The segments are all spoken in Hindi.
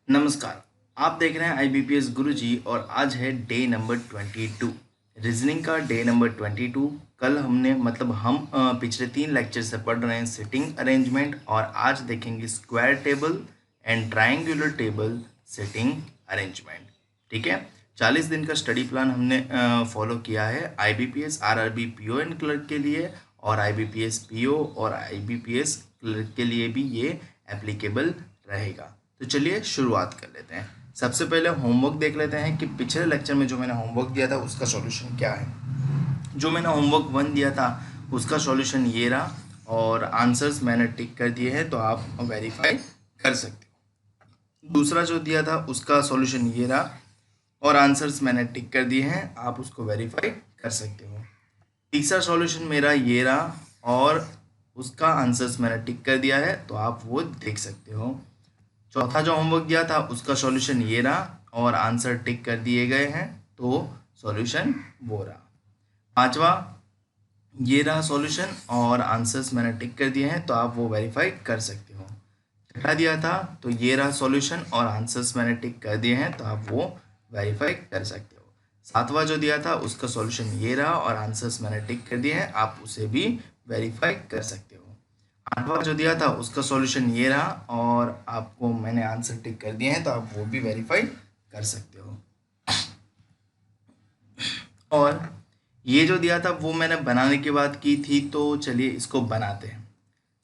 नमस्कार। आप देख रहे हैं IBPS गुरुजी और आज है डे नंबर 22 रीजनिंग का डे नंबर 22। कल हमने हम पिछले 3 लेक्चर से पढ़ रहे हैं सिटिंग अरेंजमेंट और आज देखेंगे square table and triangular table sitting arrangement. ठीक है, 40 दिन का स्टडी प्लान हमने फॉलो किया है IBPS RRB PO and clerk के लिए और IBPS PO और IBPS क्लर्क के लिए भी ये एप्लीकेबल रहेगा। तो चलिए शुरुआत कर लेते हैं। सबसे पहले होमवर्क देख लेते हैं कि पिछले लेक्चर में जो मैंने होमवर्क दिया था उसका सॉल्यूशन क्या है। जो मैंने होमवर्क 1 दिया था उसका सॉल्यूशन ये रहा और आंसर्स मैंने टिक कर दिए हैं, तो आप वेरीफाई कर सकते हो। दूसरा जो दिया था उसका सॉल्यूशन ये रहा और आंसर्स मैंने टिक कर दिए हैं, आप उसको वेरीफाई कर सकते हो। तीसरा सॉल्यूशन मेरा ये रहा और उसका आंसर्स मैंने टिक कर दिया है, तो आप वो देख सकते हो। चौथा जो होमवर्क दिया था उसका सॉल्यूशन ये रहा और आंसर टिक कर दिए गए हैं, तो सॉल्यूशन वो रहा। पांचवा ये रहा सॉल्यूशन और आंसर्स मैंने टिक कर दिए हैं, तो आप वो वेरीफाई कर सकते हो। छठा दिया था तो ये रहा सॉल्यूशन और आंसर्स मैंने टिक कर दिए हैं, तो आप वो वेरीफाई कर सकते हो। सातवां जो दिया था उसका सॉल्यूशन ये रहा और आंसर्स मैंने टिक कर दिए हैं, आप उसे भी वेरीफाई कर सकते हो। आठवां जो दिया था उसका सॉल्यूशन ये रहा और आपको मैंने आंसर टिक कर दिए हैं, तो आप वो भी वेरीफाई कर सकते हो। और ये जो दिया था वो मैंने बनाने की बात की थी, तो चलिए इसको बनाते हैं।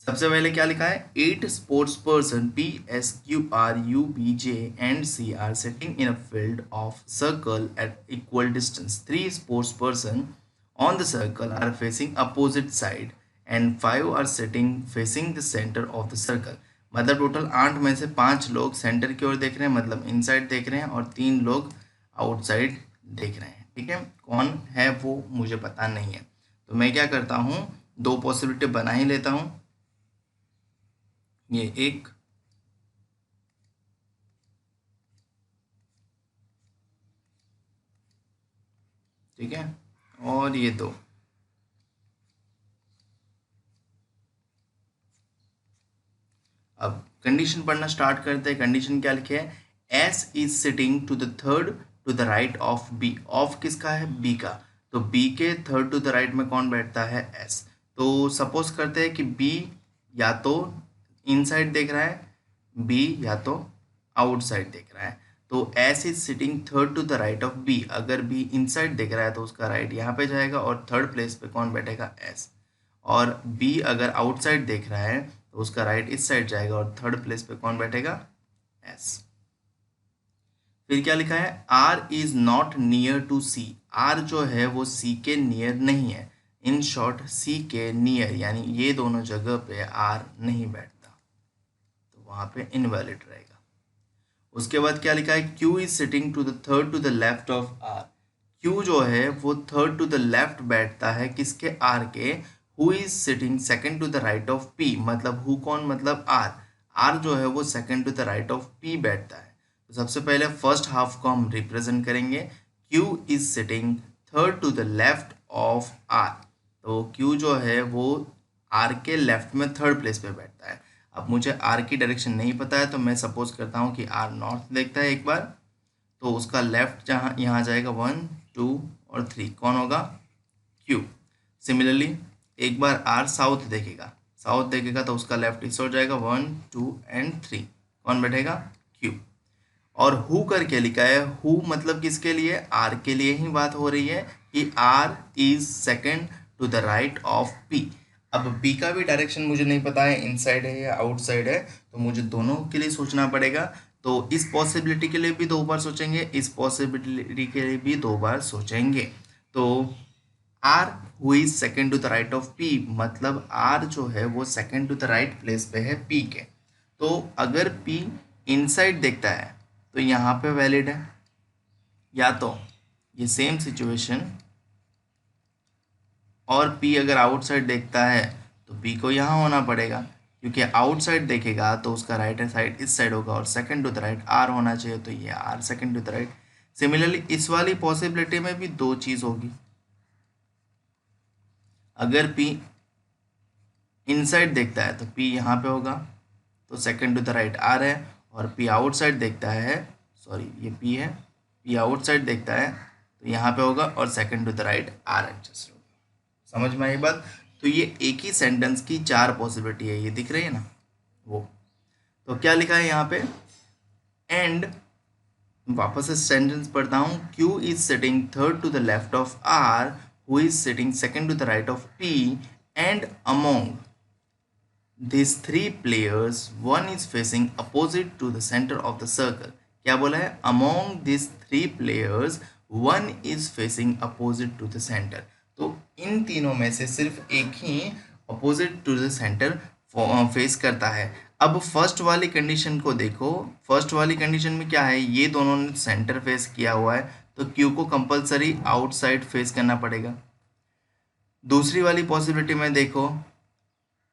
सबसे पहले क्या लिखा है, 8 sports person PSQRUBJ and C are sitting in a field of circle at equal distance. 3 sports person on the circle are facing opposite side and 5 are sitting facing the center of the circle. मतलब टोटल 8 में से 5 लोग सेंटर की ओर देख रहे हैं, मतलब इनसाइड देख रहे हैं, और 3 लोग आउटसाइड देख रहे हैं। ठीक है, कौन है वो मुझे पता नहीं है, तो मैं क्या करता हूँ, 2 पॉसिबिलिटी बना ही लेता हूँ। ये एक ठीक है और ये 2। अब कंडीशन पढ़ना स्टार्ट करते हैं। कंडीशन क्या लिखे है, S is sitting to the third to the right of B. Of किसका है, बी का, तो बी के थर्ड टू द राइट में कौन बैठता है, एस। तो सपोज करते हैं कि बी या तो इनसाइड देख रहा है, बी या तो आउटसाइड देख रहा है। तो S is sitting third to the right of B. अगर बी इनसाइड देख रहा है तो उसका राइट यहाँ पे जाएगा और थर्ड प्लेस पे कौन बैठेगा, एस। और बी अगर आउटसाइड देख रहा है तो उसका राइट इस साइड जाएगा और थर्ड प्लेस पे कौन बैठेगा, एस। फिर क्या लिखा है, R is not near to C. R जो है वो सी के नियर नहीं है। इन शॉर्ट सी के नियर यानी ये दोनों जगह पे आर नहीं बैठता, तो वहां पे इनवैलिड रहेगा। उसके बाद क्या लिखा है, Q is sitting to the third to the left of R. Q जो है वो थर्ड टू द लेफ्ट बैठता है किसके, आर के। Who is sitting second to the right of P, मतलब हु कौन, मतलब आर। आर जो है वो second to the right of P बैठता है। तो सबसे पहले फर्स्ट हाफ को हम रिप्रेजेंट करेंगे, Q is sitting third to the left of R. तो क्यू जो है वो आर के लेफ्ट में थर्ड प्लेस पे बैठता है। अब मुझे आर की डायरेक्शन नहीं पता है, तो मैं सपोज करता हूँ कि आर नॉर्थ देखता है एक बार, तो उसका लेफ्ट जहाँ यहाँ जाएगा 1 2 और 3, कौन होगा, क्यू। सिमिलरली एक बार आर साउथ देखेगा, साउथ देखेगा तो उसका लेफ्ट इस ओर जाएगा 1 2 एंड 3, कौन बैठेगा, क्यू। और हु करके लिखा है, हु मतलब किसके लिए, आर के लिए ही बात हो रही है कि R is second to the right of P. अब बी का भी डायरेक्शन मुझे नहीं पता है, इनसाइड है या आउटसाइड है, तो मुझे दोनों के लिए सोचना पड़ेगा। तो इस पॉसिबिलिटी के लिए भी 2 बार सोचेंगे, इस पॉसिबिलिटी के लिए भी 2 बार सोचेंगे। तो R who is second to the right of P, मतलब आर जो है वो second to the right place पे है पी के। तो अगर पी इनसाइड देखता है तो यहाँ पे वैलिड है, या तो ये सेम सिचुएशन, और पी अगर आउटसाइड देखता है तो पी को यहाँ होना पड़ेगा, क्योंकि आउटसाइड देखेगा तो उसका राइट साइड इस साइड होगा और second to the right R होना चाहिए, तो ये R second to the right. Similarly इस वाली पॉसिबिलिटी में भी 2 चीज होगी, अगर पी इनसाइड देखता है तो पी यहाँ पे होगा, तो second to the right R है, और पी आउटसाइड देखता है, सॉरी ये पी है, पी आउटसाइड देखता है तो यहाँ पे होगा, और second to the right R adjust होगा। समझ में आई बात? तो ये एक ही सेंटेंस की 4 पॉसिबिलिटी है, ये दिख रही है ना वो। तो क्या लिखा है यहाँ पे, एंड वापस से सेंटेंस पढ़ता हूँ, Q is sitting third to the left of R, who is sitting second to the right of P, and among these 3 players one is facing opposite to the center of the circle। क्या बोला है, among these 3 players one is facing opposite to the center। तो इन तीनों में से सिर्फ एक ही opposite to the center face करता है। अब फर्स्ट वाली कंडीशन को देखो, फर्स्ट वाली कंडीशन में क्या है, ये दोनों ने सेंटर फेस किया हुआ है तो क्यू को कंपलसरी आउटसाइड फेस करना पड़ेगा। दूसरी वाली पॉसिबिलिटी में देखो,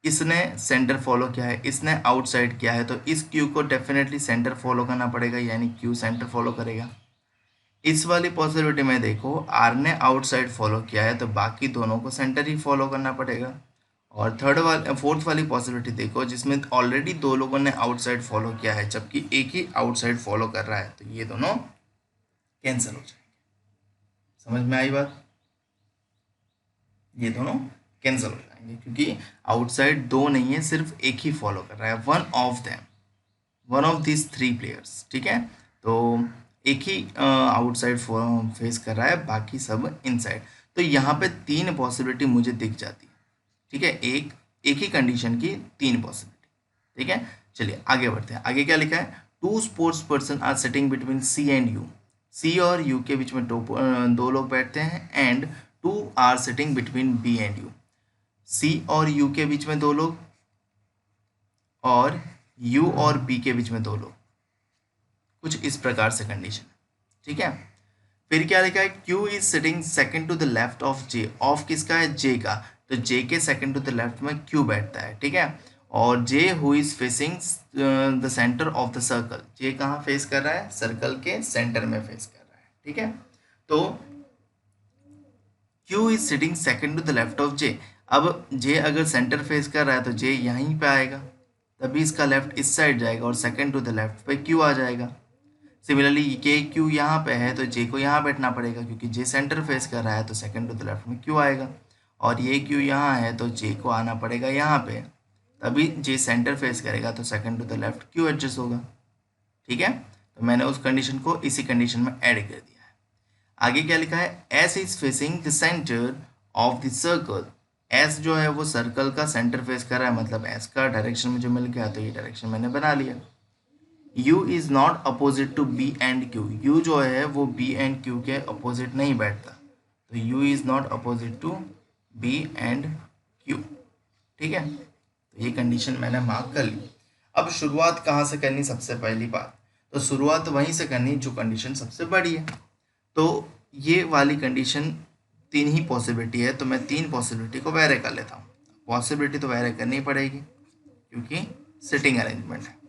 इसने सेंटर फॉलो किया है, इसने आउटसाइड किया है, तो इस क्यू को डेफिनेटली सेंटर फॉलो करना पड़ेगा, यानी क्यू सेंटर फॉलो करेगा। इस वाली पॉसिबिलिटी में देखो, आर ने आउटसाइड फॉलो किया है तो बाकी दोनों को सेंटर ही फॉलो करना पड़ेगा। और फोर्थ वाली पॉसिबिलिटी देखो, जिसमें ऑलरेडी 2 लोगों ने आउटसाइड फॉलो किया है जबकि एक ही आउटसाइड फॉलो कर रहा है, तो ये दोनों कैंसिल हो जाएंगे। समझ में आई बात? ये दोनों कैंसिल हो जाएंगे क्योंकि आउटसाइड 2 नहीं है, सिर्फ एक ही फॉलो कर रहा है, वन ऑफ दिस 3 प्लेयर्स। ठीक है, तो एक ही आउटसाइड फेस कर रहा है, बाकी सब इनसाइड। तो यहाँ पे 3 पॉसिबिलिटी मुझे दिख जाती है। ठीक है, एक ही कंडीशन की 3 पॉसिबिलिटी। ठीक है, चलिए आगे बढ़ते हैं। आगे क्या लिखा है, 2 sports person are sitting between C and U. C और यू के बीच में 2 लोग बैठते हैं, and 2 are sitting between B and U. C और यू के बीच में 2 लोग, और यू और बी के बीच में 2 लोग, कुछ इस प्रकार से कंडीशन। ठीक है, फिर क्या लिखा है, Q is sitting second to the left of J. Of किसका है, जे का, तो जे के सेकंड टू द लेफ्ट में क्यू बैठता है। ठीक है, और J who is facing the centre of the circle. J कहाँ फेस कर रहा है, सर्कल के सेंटर में फेस कर रहा है। ठीक है, तो Q is sitting second to the left of J. अब जे अगर सेंटर फेस कर रहा है तो जे यहीं पे आएगा, तभी इसका लेफ्ट इस साइड जाएगा और सेकंड टू द लेफ्ट पे क्यू आ जाएगा। सिमिलरली के क्यू यहाँ पे है तो जे को यहाँ बैठना पड़ेगा, क्योंकि जे सेंटर फेस कर रहा है तो सेकंड टू द लेफ्ट में क्यू आएगा, और ये क्यू यहाँ है तो जे को आना पड़ेगा यहाँ पे, तभी जे सेंटर फेस करेगा तो second to the left Q adjust होगा। ठीक है, तो मैंने उस कंडीशन को इसी कंडीशन में ऐड कर दिया है। आगे क्या लिखा है, S is facing the centre of the circle. S जो है वो सर्कल का सेंटर फेस कर रहा है, मतलब एस का डायरेक्शन मुझे मिल गया तो ये डायरेक्शन मैंने बना लिया। U is not opposite to B and Q। U जो है वो B एंड Q के अपोजिट नहीं बैठता, तो U is not opposite to B and Q। ठीक है, तो ये कंडीशन मैंने मार्क कर ली। अब शुरुआत कहाँ से करनी, सबसे पहली बात तो शुरुआत वहीं से करनी जो कंडीशन सबसे बड़ी है। तो ये वाली कंडीशन 3 ही पॉसिबिलिटी है, तो मैं 3 पॉसिबिलिटी को वेरी कर लेता हूँ। पॉसिबिलिटी तो वेरी करनी पड़ेगी क्योंकि सिटिंग अरेंजमेंट है।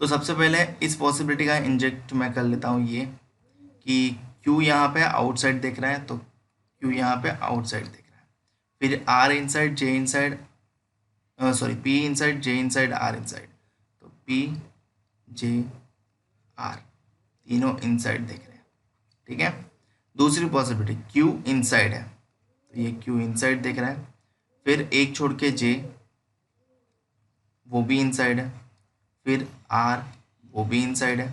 तो सबसे पहले इस पॉसिबिलिटी का इंजेक्ट मैं कर लेता हूँ, ये कि Q यहाँ पे आउटसाइड देख रहा है तो Q यहाँ पे आउटसाइड देख रहा है, फिर R inside J inside, sorry P inside J inside R inside, तो P J R तीनों इनसाइड देख रहे हैं। ठीक है, दूसरी पॉसिबिलिटी Q इनसाइड है तो ये Q इनसाइड देख रहा है, फिर एक छोड़ के J वो भी इनसाइड है, फिर R वो भी इनसाइड है,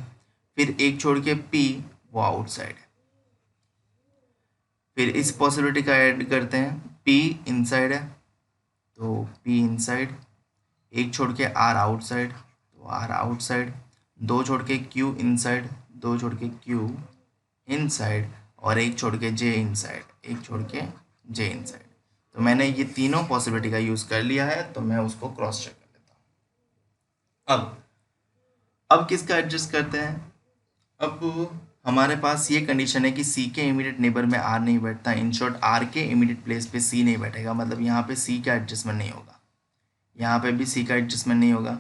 फिर एक छोड़ के P वो आउटसाइड है। फिर इस पॉसिबिलिटी का ऐड करते हैं, P इनसाइड है तो P इनसाइड, एक छोड़ के R आउटसाइड तो R आउटसाइड, 2 छोड़ के Q इनसाइड, 2 छोड़ के Q इनसाइड, और एक छोड़ के J इनसाइड, एक छोड़ के J इनसाइड। तो मैंने ये तीनों पॉसिबिलिटी का यूज़ कर लिया है, तो मैं उसको क्रॉस चेक कर लेता हूँ। अब किसका एडजस्ट करते हैं, अब हमारे पास ये कंडीशन है कि सी के इमीडिएट नेबर में आर नहीं बैठता, इन शॉर्ट आर के इमीडिएट प्लेस पे सी नहीं बैठेगा, मतलब यहाँ पे सी का एडजस्टमेंट नहीं होगा, यहाँ पे भी सी का एडजस्टमेंट नहीं होगा,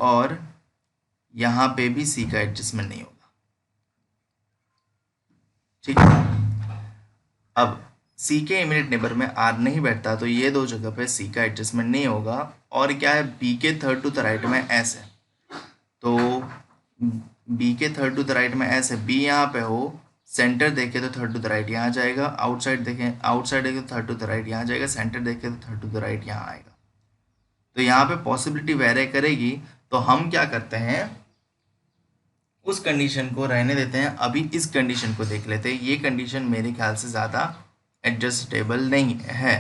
और यहाँ पे भी सी का एडजस्टमेंट नहीं होगा। ठीक है, अब सी के इमीडिएट नेबर में आर नहीं बैठता तो ये 2 जगह पे सी का एडजस्टमेंट नहीं होगा, और क्या है, बी के थर्ड टू द राइट में एस है, तो बी के थर्ड टू द राइट में एस है, बी यहाँ पे हो, सेंटर देखे तो थर्ड टू द राइट यहाँ जाएगा, आउटसाइड देखें, आउटसाइड देखे तो थर्ड टू द राइट यहाँ जाएगा, सेंटर देखे तो थर्ड टू द राइट यहाँ आएगा। तो यहाँ पे पॉसिबिलिटी वेरी करेगी, तो हम क्या करते हैं, उस कंडीशन को रहने देते हैं, अभी इस कंडीशन को देख लेते हैं। ये कंडीशन मेरे ख्याल से ज़्यादा एडजस्टेबल नहीं है,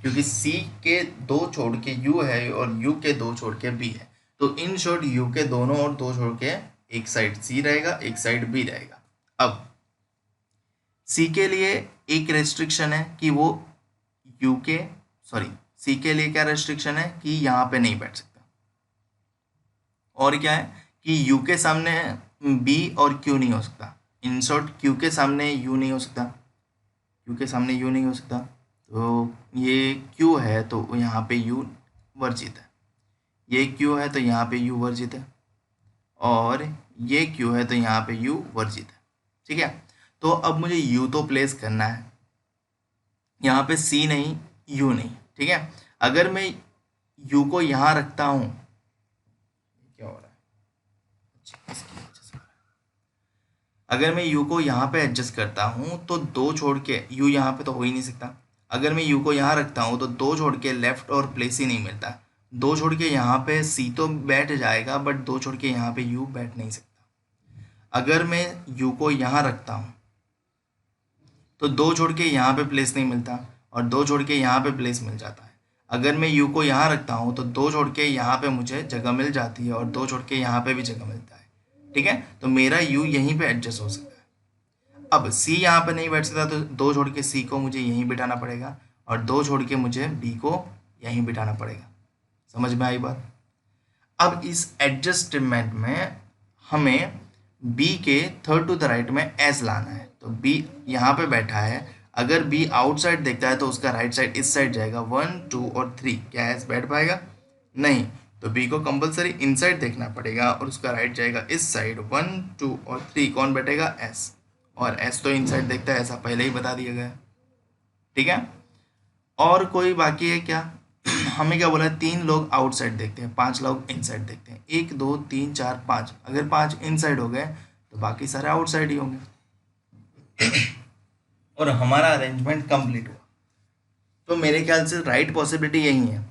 क्योंकि सी के दो छोड़ के यू है और यू के दो छोड़ के बी है, तो इन शॉर्ट यू के दोनों और दो छोड़ के एक साइड सी रहेगा, एक साइड बी रहेगा। अब सी के लिए एक रेस्ट्रिक्शन है कि वो यू के सी के लिए क्या रेस्ट्रिक्शन है कि यहाँ पे नहीं बैठ सकता, और क्या है कि यू के सामने बी और क्यू नहीं हो सकता, इन शॉर्ट क्यू के सामने यू नहीं हो सकता, क्यू के सामने यू नहीं हो सकता, तो ये क्यू है तो यहाँ पे यू वर्जित है, ये क्यू है तो यहाँ पे यू वर्जित है, और ये क्यू है तो यहाँ पे यू वर्जित है। ठीक है, तो अब मुझे यू तो प्लेस करना है, यहाँ पे सी नहीं यू नहीं। ठीक है, अगर मैं यू को यहाँ रखता हूँ, क्या हो रहा है, अगर मैं यू को यहाँ पे एडजस्ट करता हूँ तो दो छोड़ के यू यहाँ पे तो हो ही नहीं सकता, अगर मैं यू को यहाँ रखता हूँ तो दो छोड़ के लेफ्ट और प्लेस ही नहीं मिलता, दो छोड़ के यहाँ पे सी तो बैठ जाएगा बट दो छोड़ के यहाँ पे यू बैठ नहीं सकता। अगर मैं यू को यहाँ रखता हूँ तो दो छोड़ के यहाँ पे प्लेस नहीं मिलता और दो छोड़ के यहाँ पे प्लेस मिल जाता है। अगर मैं यू को यहाँ रखता हूँ तो दो छोड़ के यहाँ पे मुझे जगह मिल जाती है और दो छोड़ के यहाँ पे भी जगह मिलता है। ठीक है, तो मेरा यू यहीं पे एडजस्ट हो सकता है। अब सी यहाँ पे नहीं बैठ सकता तो दो छोड़ के सी को मुझे यहीं बिठाना पड़ेगा और दो छोड़ के मुझे बी को यहीं बिठाना पड़ेगा। समझ में आई बात? अब इस एडजस्टमेंट में हमें बी के थर्ड टू द राइट में एस लाना है, तो बी यहाँ पे बैठा है, अगर बी आउटसाइड देखता है तो उसका राइट साइड इस साइड जाएगा, 1 2 और 3, क्या एस बैठ पाएगा? नहीं, तो बी को कंपलसरी इनसाइड देखना पड़ेगा और उसका राइट जाएगा इस साइड, 1 2 और 3, कौन बैठेगा? एस, और एस तो इनसाइड देखता है, ऐसा पहले ही बता दिया गया। ठीक है, और कोई बाकी है क्या? हमें क्या बोला है, 3 लोग आउटसाइड देखते हैं, 5 लोग इनसाइड देखते हैं, 1 2 3 4 5, अगर 5 इनसाइड हो गए तो बाकी सारे आउटसाइड ही होंगे और हमारा अरेंजमेंट कंप्लीट हुआ। तो मेरे ख्याल से राइट पॉसिबिलिटी यही है,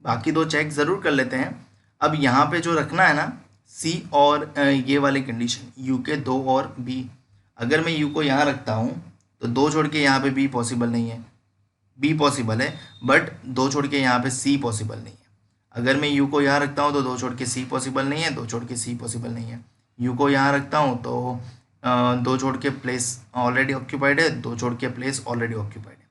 बाकी दो चेक ज़रूर कर लेते हैं। अब यहाँ पे जो रखना है ना, सी और ये वाली कंडीशन, यू के दो और बी, अगर मैं यू को यहाँ रखता हूँ तो दो छोड़ के यहाँ पे बी पॉसिबल नहीं है, बी पॉसिबल है बट दो छोड़ के यहाँ पे सी पॉसिबल नहीं है। अगर मैं यू को यहाँ रखता हूँ तो दो छोड़ के सी पॉसिबल नहीं है, दो छोड़ के सी पॉसिबल नहीं है। यू को यहाँ रखता हूँ तो दो छोड़ के प्लेस ऑलरेडी ऑक्यूपाइड है, दो छोड़ के प्लेस ऑलरेडी ऑक्यूपाइड है।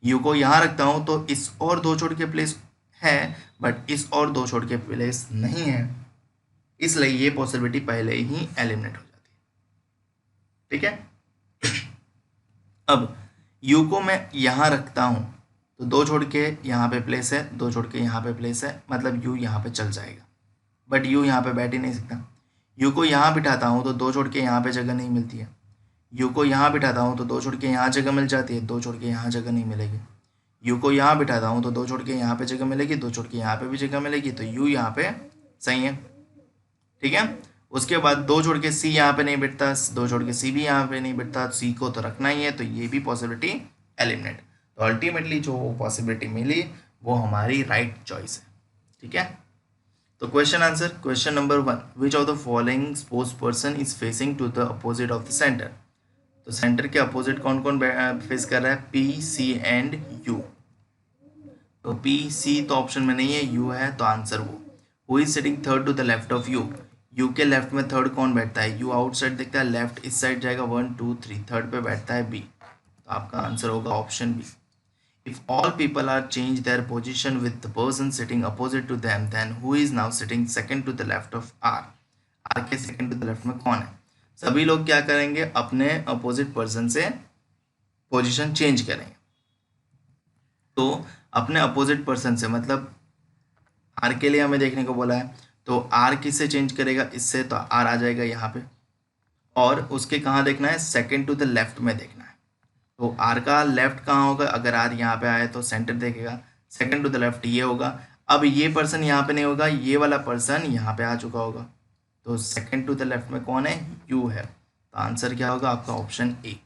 यू को यहाँ रखता हूँ तो इस और दो छोड़ के प्लेस है बट इस और दो छोड़ के प्लेस नहीं है, इसलिए ये पॉसिबिलिटी पहले ही एलिमिनेट हो जाती है। ठीक है, अब यू को मैं यहाँ रखता हूँ तो दो छोड़ के यहाँ पे प्लेस है, दो छोड़ के यहाँ पे प्लेस है, मतलब यू यहाँ पे चल जाएगा बट यू यहाँ पे बैठ ही नहीं सकता। यू को यहाँ बिठाता हूँ तो दो छोड़ के यहाँ पे जगह नहीं मिलती है, यू को यहाँ बिठाता हूँ तो दो छोड़ के यहाँ जगह मिल जाती है, दो छोड़ के यहाँ जगह नहीं मिलेगी। यू को यहाँ बिठाता हूँ तो दो छोड़ के यहाँ पे जगह मिलेगी, दो छोड़ के यहाँ पे भी जगह मिलेगी, तो यू यहाँ पे सही है। ठीक है, उसके बाद दो छोड़ के सी यहाँ पे नहीं बैठता, दो छोड़ के सी भी यहाँ पे नहीं बैठता, सी को तो रखना ही है, तो ये भी पॉसिबिलिटी एलिमिनेट। तो अल्टीमेटली जो पॉसिबिलिटी मिली वो हमारी राइट चॉइस है। ठीक है, तो question answer, question number 1, which of the following sports person is facing to the opposite of the centre. तो सेंटर के अपोजिट कौन कौन फेस कर रहा है? P C and U. तो पी सी तो ऑप्शन में नहीं है, यू है, तो आंसर वो। Who is sitting third to the left of U. U के लेफ्ट में थर्ड कौन बैठता है? यू आउटसाइड देखता है, लेफ्ट इस साइड जाएगा, 1 2 3, थर्ड पे बैठता है बी, तो आपका आंसर होगा option B. If all people are changed their position with the person sitting opposite to them, then who is now sitting second to the left of R? R के second to the left में कौन है? सभी लोग क्या करेंगे? अपने अपोजिट पर्सन से पोजीशन चेंज करेंगे। तो अपने अपोजिट पर्सन से मतलब R के लिए हमें देखने को बोला है, तो R किससे चेंज करेगा? इससे, तो R आ जाएगा यहाँ पे, और उसके कहाँ देखना है? सेकेंड टू द लेफ्ट में देखना है। तो आर का लेफ्ट कहाँ होगा? अगर आर यहाँ पे आए तो सेंटर देखेगा, सेकंड टू द लेफ्ट ये होगा। अब ये पर्सन यहाँ पे नहीं होगा, ये वाला पर्सन यहाँ पे आ चुका होगा, तो सेकंड टू द लेफ्ट में कौन है, यू है। तो आंसर क्या होगा आपका option A.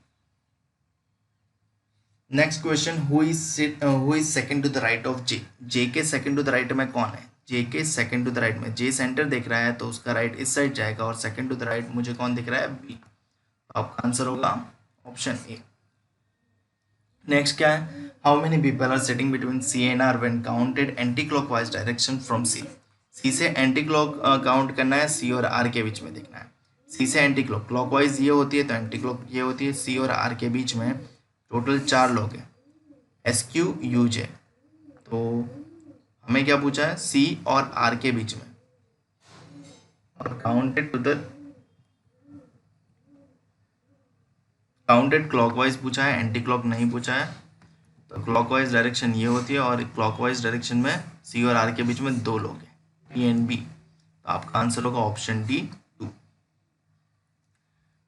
Next question, who is second to the right of J. J के सेकंड टू द राइट में कौन है, जे के सेकंड टू द राइट में जे सेंटर दिख रहा है तो उसका राइट इस साइड जाएगा, और सेकंड टू द राइट मुझे कौन दिख रहा है, बी। तो आपका आंसर होगा ऑप्शन ए। नेक्स्ट क्या है, how many people are sitting between C and R when counted anti clockwise direction from C. C से एंटी क्लॉक काउंट करना है, सी और आर के बीच में देखना है। सी से एंटी क्लॉक, क्लॉकवाइज ये होती है तो एंटी क्लॉक ये होती है, सी और आर के बीच में टोटल 4 लोग हैं, एस क्यू यू जे। तो हमें क्या पूछा है, सी और आर के बीच में, और काउंटेड क्लॉकवाइज पूछा है, एंटी क्लॉक नहीं पूछा है। तो क्लॉकवाइज डायरेक्शन ये होती है, और क्लॉकवाइज डायरेक्शन में सी और आर के बीच में 2 लोग हैं, पी एंड बी। तो आपका आंसर होगा ऑप्शन डी 2।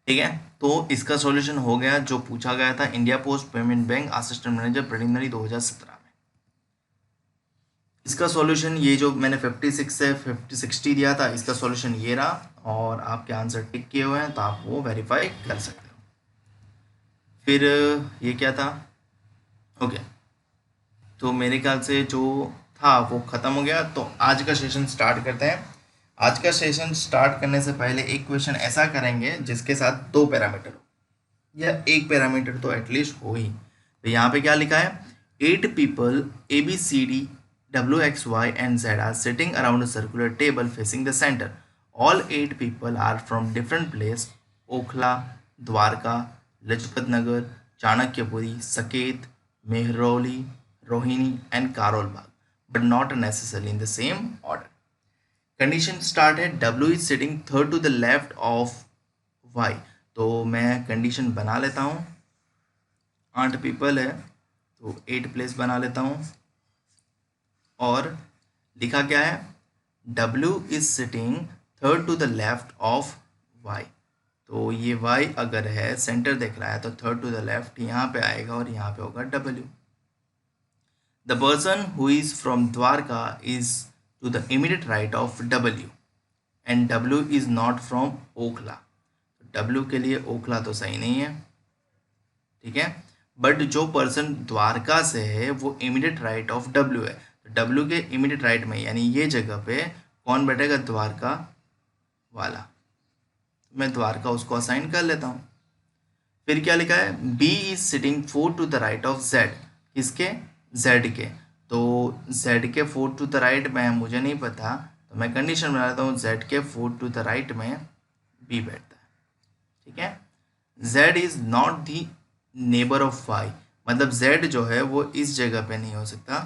ठीक है, तो इसका सॉल्यूशन हो गया जो पूछा गया था, India post payment bank assistant manager preliminary 2017 में। इसका सॉल्यूशन ये जो मैंने 56 से 60 दिया था, इसका सॉल्यूशन ये रहा, और आपके आंसर टिक किए हुए हैं तो आप वो वेरीफाई कर सकते हो। फिर ये क्या था, ओके, तो मेरे ख्याल से जो था वो ख़त्म हो गया। तो आज का सेशन स्टार्ट करते हैं। आज का सेशन स्टार्ट करने से पहले एक क्वेश्चन ऐसा करेंगे जिसके साथ 2 पैरामीटर हो, या 1 पैरामीटर तो एटलीस्ट हो ही। तो यहाँ पे क्या लिखा है, 8 people A B C D W X Y and Z are sitting around a circular table facing the centre. All 8 people are from different place, Okhla, Dwarka, Lajpat Nagar, Chanakyapuri, Saket, Mehrauli, Rohini and Karol Bagh, but not necessarily in the same order. Condition start है, W is sitting third to the left of Y। तो मैं कंडीशन बना लेता हूँ, 8 पीपल है तो 8 प्लेस बना लेता हूँ, और लिखा क्या है, W is sitting third to the left of Y। तो ये Y अगर है, सेंटर देख रहा है, तो थर्ड टू द लेफ्ट यहाँ पे आएगा, और यहाँ पे होगा W। The person who is from Dwarka is to the immediate right of W, and W is not from Okhla। W के लिए ओखला तो सही नहीं है, ठीक है, बट जो पर्सन द्वारका से है वो इमीडिएट राइट ऑफ W है। तो W के इमीडिएट राइट में, यानी ये जगह पे कौन बैठेगा, द्वारका वाला। मैं द्वारका उसको असाइन कर लेता हूँ। फिर क्या लिखा है, B is sitting 4 to the right of Z। किसके, Z के। तो Z के 4 टू द राइट में मुझे नहीं पता, तो मैं कंडीशन बना लेता हूँ, Z के 4 टू द राइट में B बैठता है। ठीक है, Z is not the neighbour of Y, मतलब Z जो है वो इस जगह पे नहीं हो सकता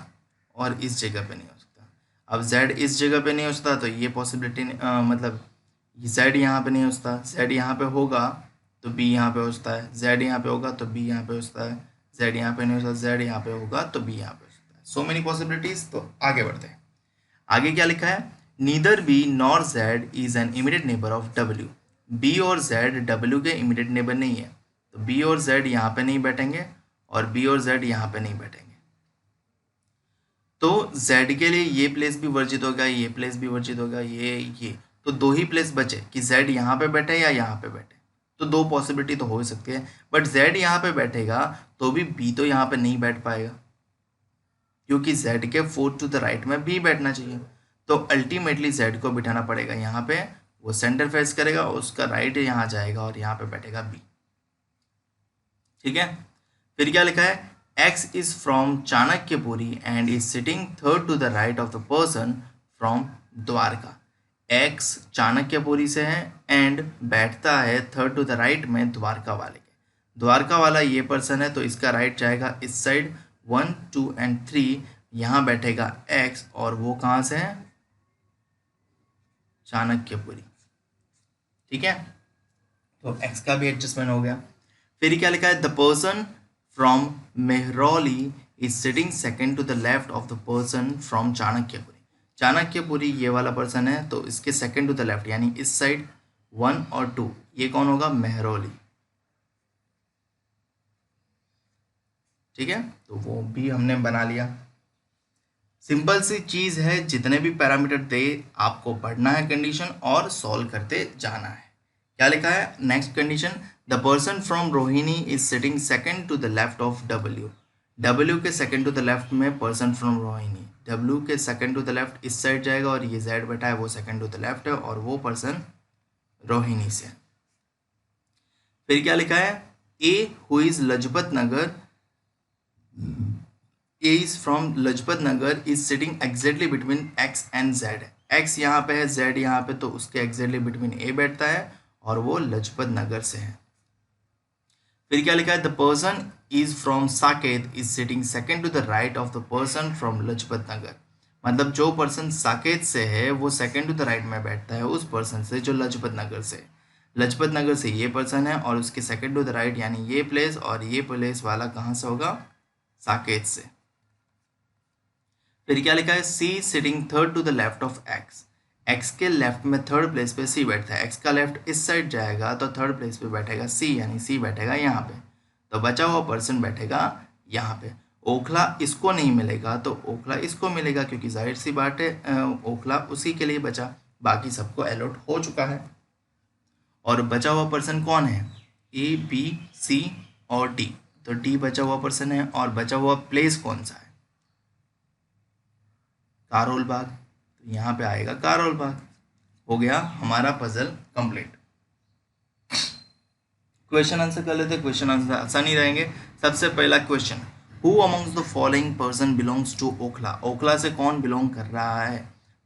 और इस जगह पे नहीं हो सकता। अब Z इस जगह पे नहीं हो सकता तो ये पॉसिबिलिटी मतलब Z यहाँ पे नहीं हो सकता, Z यहाँ पे होगा तो B यहाँ पे हो सकता है, Z यहाँ पे होगा तो B यहाँ पे हो सकता है, Z यहाँ पे नहीं हो सकता, Z यहाँ पे होगा तो B यहाँ पे हो सकता है। So many possibilities. तो आगे बढ़ते हैं। आगे क्या लिखा है, neither B nor Z is an immediate neighbour of W। B और Z W के इमीडिएट नेबर नहीं है, तो B और Z यहाँ पे नहीं बैठेंगे और B और Z यहाँ पे नहीं बैठेंगे। तो Z के लिए ये प्लेस भी वर्जित होगा, ये प्लेस भी वर्जित होगा, ये तो 2 ही प्लेस बचे कि Z यहाँ पे बैठे या यहाँ पे बैठे। तो 2 पॉसिबिलिटी तो हो ही सकती है, बट Z यहाँ पे बैठेगा तो भी B तो यहाँ पे नहीं बैठ पाएगा, क्योंकि Z के 4 टू द राइट में B बैठना चाहिए। तो अल्टीमेटली Z को बिठाना पड़ेगा यहाँ पे, वो सेंटर फेस करेगा, उसका राइट यहाँ जाएगा और यहाँ पे बैठेगा B। ठीक है, फिर क्या लिखा है, X is from Chanakyapuri and is sitting third to the right of the person from Dwarka. X Chanakyapuri से है एंड बैठता है थर्ड टू द राइट में द्वारका वाले के। द्वारका वाला ये पर्सन है तो इसका राइट जाएगा इस साइड, 1 2 एंड 3 यहाँ बैठेगा X, और वो कहाँ से है, चाणक्यपुरी। ठीक है, तो X का भी एडजस्टमेंट हो गया। फिर क्या लिखा है, the person from Mehrauli is sitting second to the left of the person from Chanakyapuri. Chanakyapuri ये वाला पर्सन है तो इसके सेकेंड टू द लेफ्ट, यानी इस साइड 1 और 2, ये कौन होगा, मेहरौली। ठीक है, तो वो भी हमने बना लिया। सिंपल सी चीज है, जितने भी पैरामीटर दे आपको पढ़ना है कंडीशन और सॉल्व करते जाना है। क्या लिखा है next condition, the person from Rohini is sitting second to the left of W. W के सेकंड टू द लेफ्ट में पर्सन फ्रॉम रोहिणी, डब्ल्यू के सेकंड टू द लेफ्ट इस साइड जाएगा और ये जेड बैठा है वो सेकंड टू द लेफ्ट है और वो पर्सन रोहिणी से। फिर क्या लिखा है, A who is Lajpat Nagar, A is from Lajpat Nagar is sitting exactly between x and z। x यहाँ पे है, z यहाँ पे, तो उसके एग्जैक्टली बिटवीन A बैठता है और वो लजपत नगर से है। फिर क्या लिखा है, the person is from Saket is sitting second to the right of the person from Lajpat Nagar. मतलब जो पर्सन साकेत से है वो सेकंड टू द राइट में बैठता है उस पर्सन से जो लजपत नगर से। लजपत नगर से ये पर्सन है और उसके सेकंड टू द राइट यानी ये प्लेस, और ये प्लेस वाला कहाँ से होगा, साकेत से। फिर क्या लिखा है, C sitting third to the left of X. X के लेफ्ट में थर्ड प्लेस पे सी बैठता है, एक्स का लेफ्ट इस साइड जाएगा तो थर्ड प्लेस पे बैठेगा सी, यानी सी बैठेगा यहाँ पे, तो बचा हुआ पर्सन बैठेगा यहाँ पे। ओखला इसको नहीं मिलेगा तो ओखला इसको मिलेगा, क्योंकि जाहिर सी बात है ओखला उसी के लिए बचा, बाकी सबको अलॉट हो चुका है। और बचा हुआ पर्सन कौन है, ए बी सी और डी, तो डी बचा हुआ पर्सन है और बचा हुआ प्लेस कौन सा है, कारोल बाग, तो यहाँ पे आएगा कारोल बाग। हो गया हमारा पजल कंप्लीट। क्वेश्चन आंसर कर लेते, क्वेश्चन आंसर आसान ही रहेंगे। सबसे पहला question, who amongst the following person belongs to Okhla. Okhla से कौन बिलोंग कर रहा है,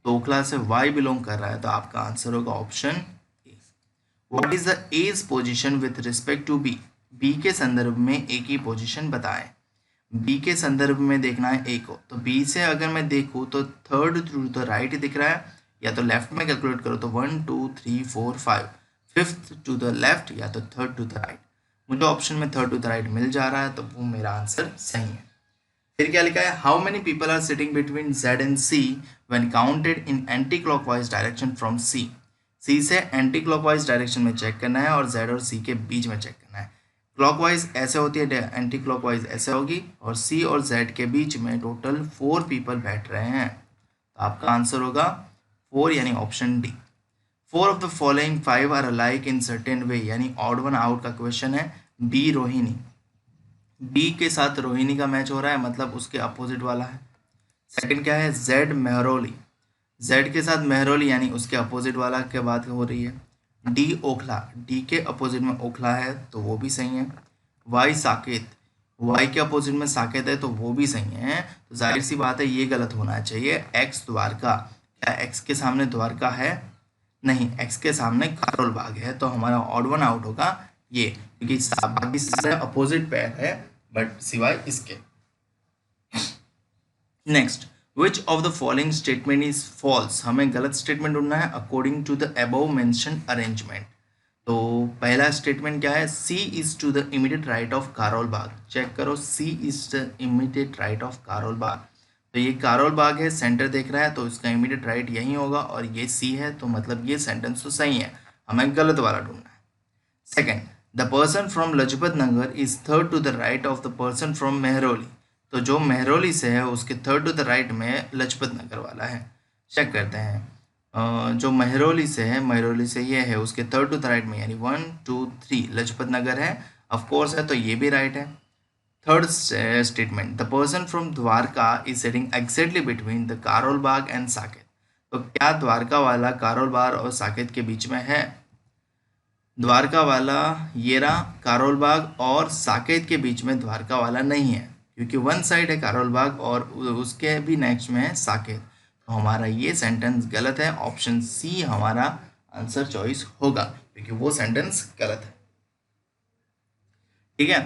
तो ओखला से वाई बिलोंग कर रहा है, तो आपका आंसर होगा option A. What is the age position with respect to B. B के संदर्भ में ए की पोजीशन बताएं। बी के संदर्भ में देखना है ए को, तो बी से अगर मैं देखूँ तो थर्ड टू द राइट दिख रहा है, या तो लेफ्ट में कैलकुलेट करो तो 1 2 3 4 5, फिफ्थ टू द लेफ्ट या तो थर्ड टू द राइट। मुझे ऑप्शन में थर्ड टू द राइट मिल जा रहा है, तो वो मेरा आंसर सही है। फिर क्या लिखा है, how many people are sitting between Z and C when counted in anti clockwise direction from C. C से एंटी क्लॉकवाइज डायरेक्शन में चेक करना है और जेड और सी के बीच में चेक करना है। क्लॉकवाइज ऐसे होती है, एंटी क्लॉकवाइज ऐसे होगी, और सी और जेड के बीच में टोटल 4 पीपल बैठ रहे हैं, तो आपका आंसर होगा 4 यानी option D. 4 of the following 5 are alike in certain way, यानी ऑड वन आउट का क्वेश्चन है। बी रोहिणी, बी के साथ रोहिणी का मैच हो रहा है, मतलब उसके अपोजिट वाला है। सेकंड क्या है, जेड मेहरौली, जेड के साथ मेहरौली यानी उसके अपोजिट वाला की बात हो रही है। डी ओखला, डी के अपोजिट में ओखला है तो वो भी सही है। वाई साकेत, वाई के अपोजिट में साकेत है तो वो भी सही है। तो जाहिर सी बात है ये गलत होना चाहिए। एक्स द्वारका, क्या एक्स के सामने द्वारका है, नहीं, एक्स के सामने कारोल बाग है, तो हमारा ऑड वन आउट होगा ये, क्योंकि बाकी से अपोजिट पैर है बट सिवाय इसके। Next, which of the following statement is false. हमें गलत स्टेटमेंट ढूंढना है according to the above mention arrangement. तो पहला स्टेटमेंट क्या है, C is to the immediate right of Karol Bagh. Check करो, C is the immediate right of Karol Bagh, तो ये कारोल बाग है, सेंटर देख रहा है तो इसका इमीडिएट राइट यही होगा, और ये सी है तो मतलब ये सेंटेंस तो सही है, हमें गलत वाला ढूंढना है। Second, the person from Lajpat Nagar is third to the right of the person from Mehrauli. तो जो मेहरौली से है उसके थर्ड टू द राइट में लजपत नगर वाला है। चेक करते हैं, जो मेहरौली से है, मेहरौली से ये है, उसके थर्ड टू द राइट में यानी 1 2 3 लजपत नगर है, ऑफकोर्स है, तो ये भी राइट है। Third statement, the person from Dwarka is sitting exactly between the Carol Bagh and Saket. तो क्या द्वारका वाला कारोल बाग और साकेत के बीच में है, द्वारका वाला ये रहा कारोल बाग, और साकेत के बीच में द्वारका वाला नहीं है, क्योंकि वन साइड है कारोल बाग और उसके भी नेक्स्ट में है साकेत, तो हमारा ये सेंटेंस गलत है। ऑप्शन सी हमारा आंसर चॉइस होगा, क्योंकि वो सेंटेंस गलत है। ठीक है,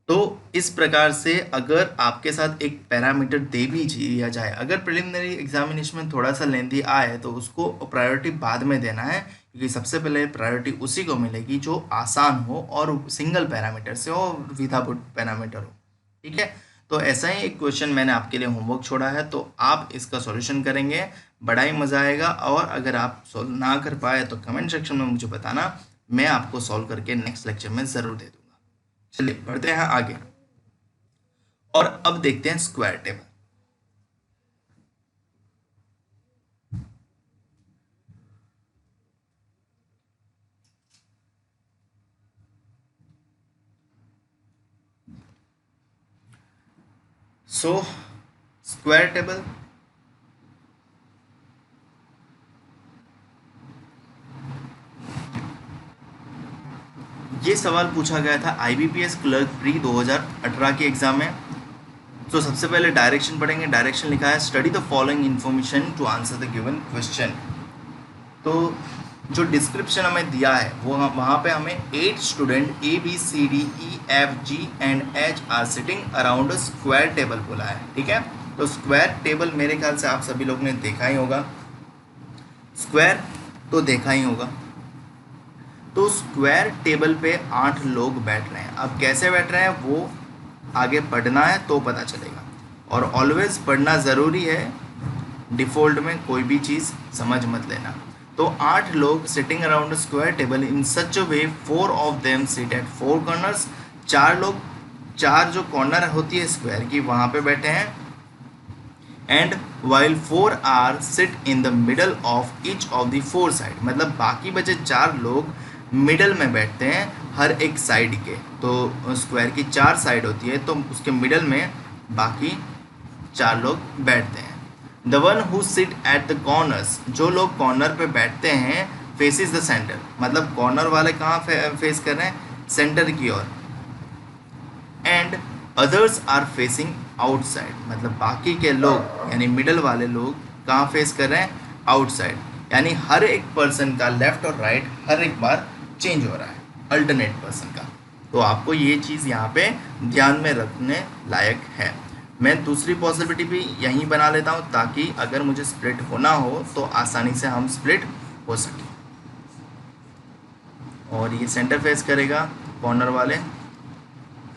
तो इस प्रकार से अगर आपके साथ एक पैरामीटर दे भी दिया जाए, अगर प्रिलिमिनरी एग्जामिनेशन में थोड़ा सा लेंथी आए तो उसको प्रायोरिटी बाद में देना है, क्योंकि सबसे पहले प्रायोरिटी उसी को मिलेगी जो आसान हो और सिंगल पैरामीटर से हो, विदाउट पैरामीटर हो। ठीक है, तो ऐसा ही एक क्वेश्चन मैंने आपके लिए होमवर्क छोड़ा है, तो आप इसका सॉल्यूशन करेंगे, बड़ा ही मज़ा आएगा। और अगर आप सॉल्व ना कर पाए तो कमेंट सेक्शन में मुझे बताना, मैं आपको सॉल्व करके नेक्स्ट लेक्चर में ज़रूर दे दूँगा। चलिए बढ़ते हैं आगे, और अब देखते हैं square table. So square table, ये सवाल पूछा गया था IBPS क्लर्क प्री 2018 के एग्जाम में। तो सबसे पहले डायरेक्शन पढ़ेंगे। डायरेक्शन लिखा है study the following information to answer the given question. तो जो डिस्क्रिप्शन हमें दिया है वो वहाँ पे हमें 8 student ABCDEFG and H are sitting around square table बोला है। ठीक है, तो स्क्वायर टेबल मेरे ख्याल से आप सभी लोग ने देखा ही होगा, स्क्वायर तो देखा ही होगा। तो स्क्वायर टेबल पे 8 लोग बैठ रहे हैं। अब कैसे बैठ रहे हैं वो आगे पढ़ना है तो पता चलेगा, और ऑलवेज पढ़ना ज़रूरी है, डिफ़ॉल्ट में कोई भी चीज़ समझ मत लेना। तो 8 लोग sitting around square table in such a way 4 of them sit at 4 corners. 4 लोग, 4 जो कॉर्नर होती है स्क्वायर की वहाँ पे बैठे हैं। And while 4 are sit in the middle of each of the 4 side, मतलब बाकी बचे 4 लोग मिडल में बैठते हैं हर एक साइड के। तो स्क्वायर की 4 साइड होती है, तो उसके मिडल में बाकी 4 लोग बैठते हैं। The one who sit at the corners, जो लोग कॉर्नर पे बैठते हैं, फेसिस द सेंटर, मतलब कॉर्नर वाले कहाँ फेस कर रहे हैं, सेंटर की ओर। And others are facing outside, मतलब बाकी के लोग यानी मिडल वाले लोग कहाँ फेस कर रहे हैं, आउटसाइड। यानी हर एक पर्सन का लेफ्ट और राइट हर एक बार चेंज हो रहा है, अल्टरनेट पर्सन का। तो आपको ये चीज़ यहाँ पे ध्यान में रखने लायक है। मैं दूसरी पॉसिबिलिटी भी यहीं बना लेता हूँ ताकि अगर मुझे स्प्लिट होना हो तो आसानी से हम स्प्लिट हो सके। और ये सेंटर फेस करेगा कॉर्नर वाले,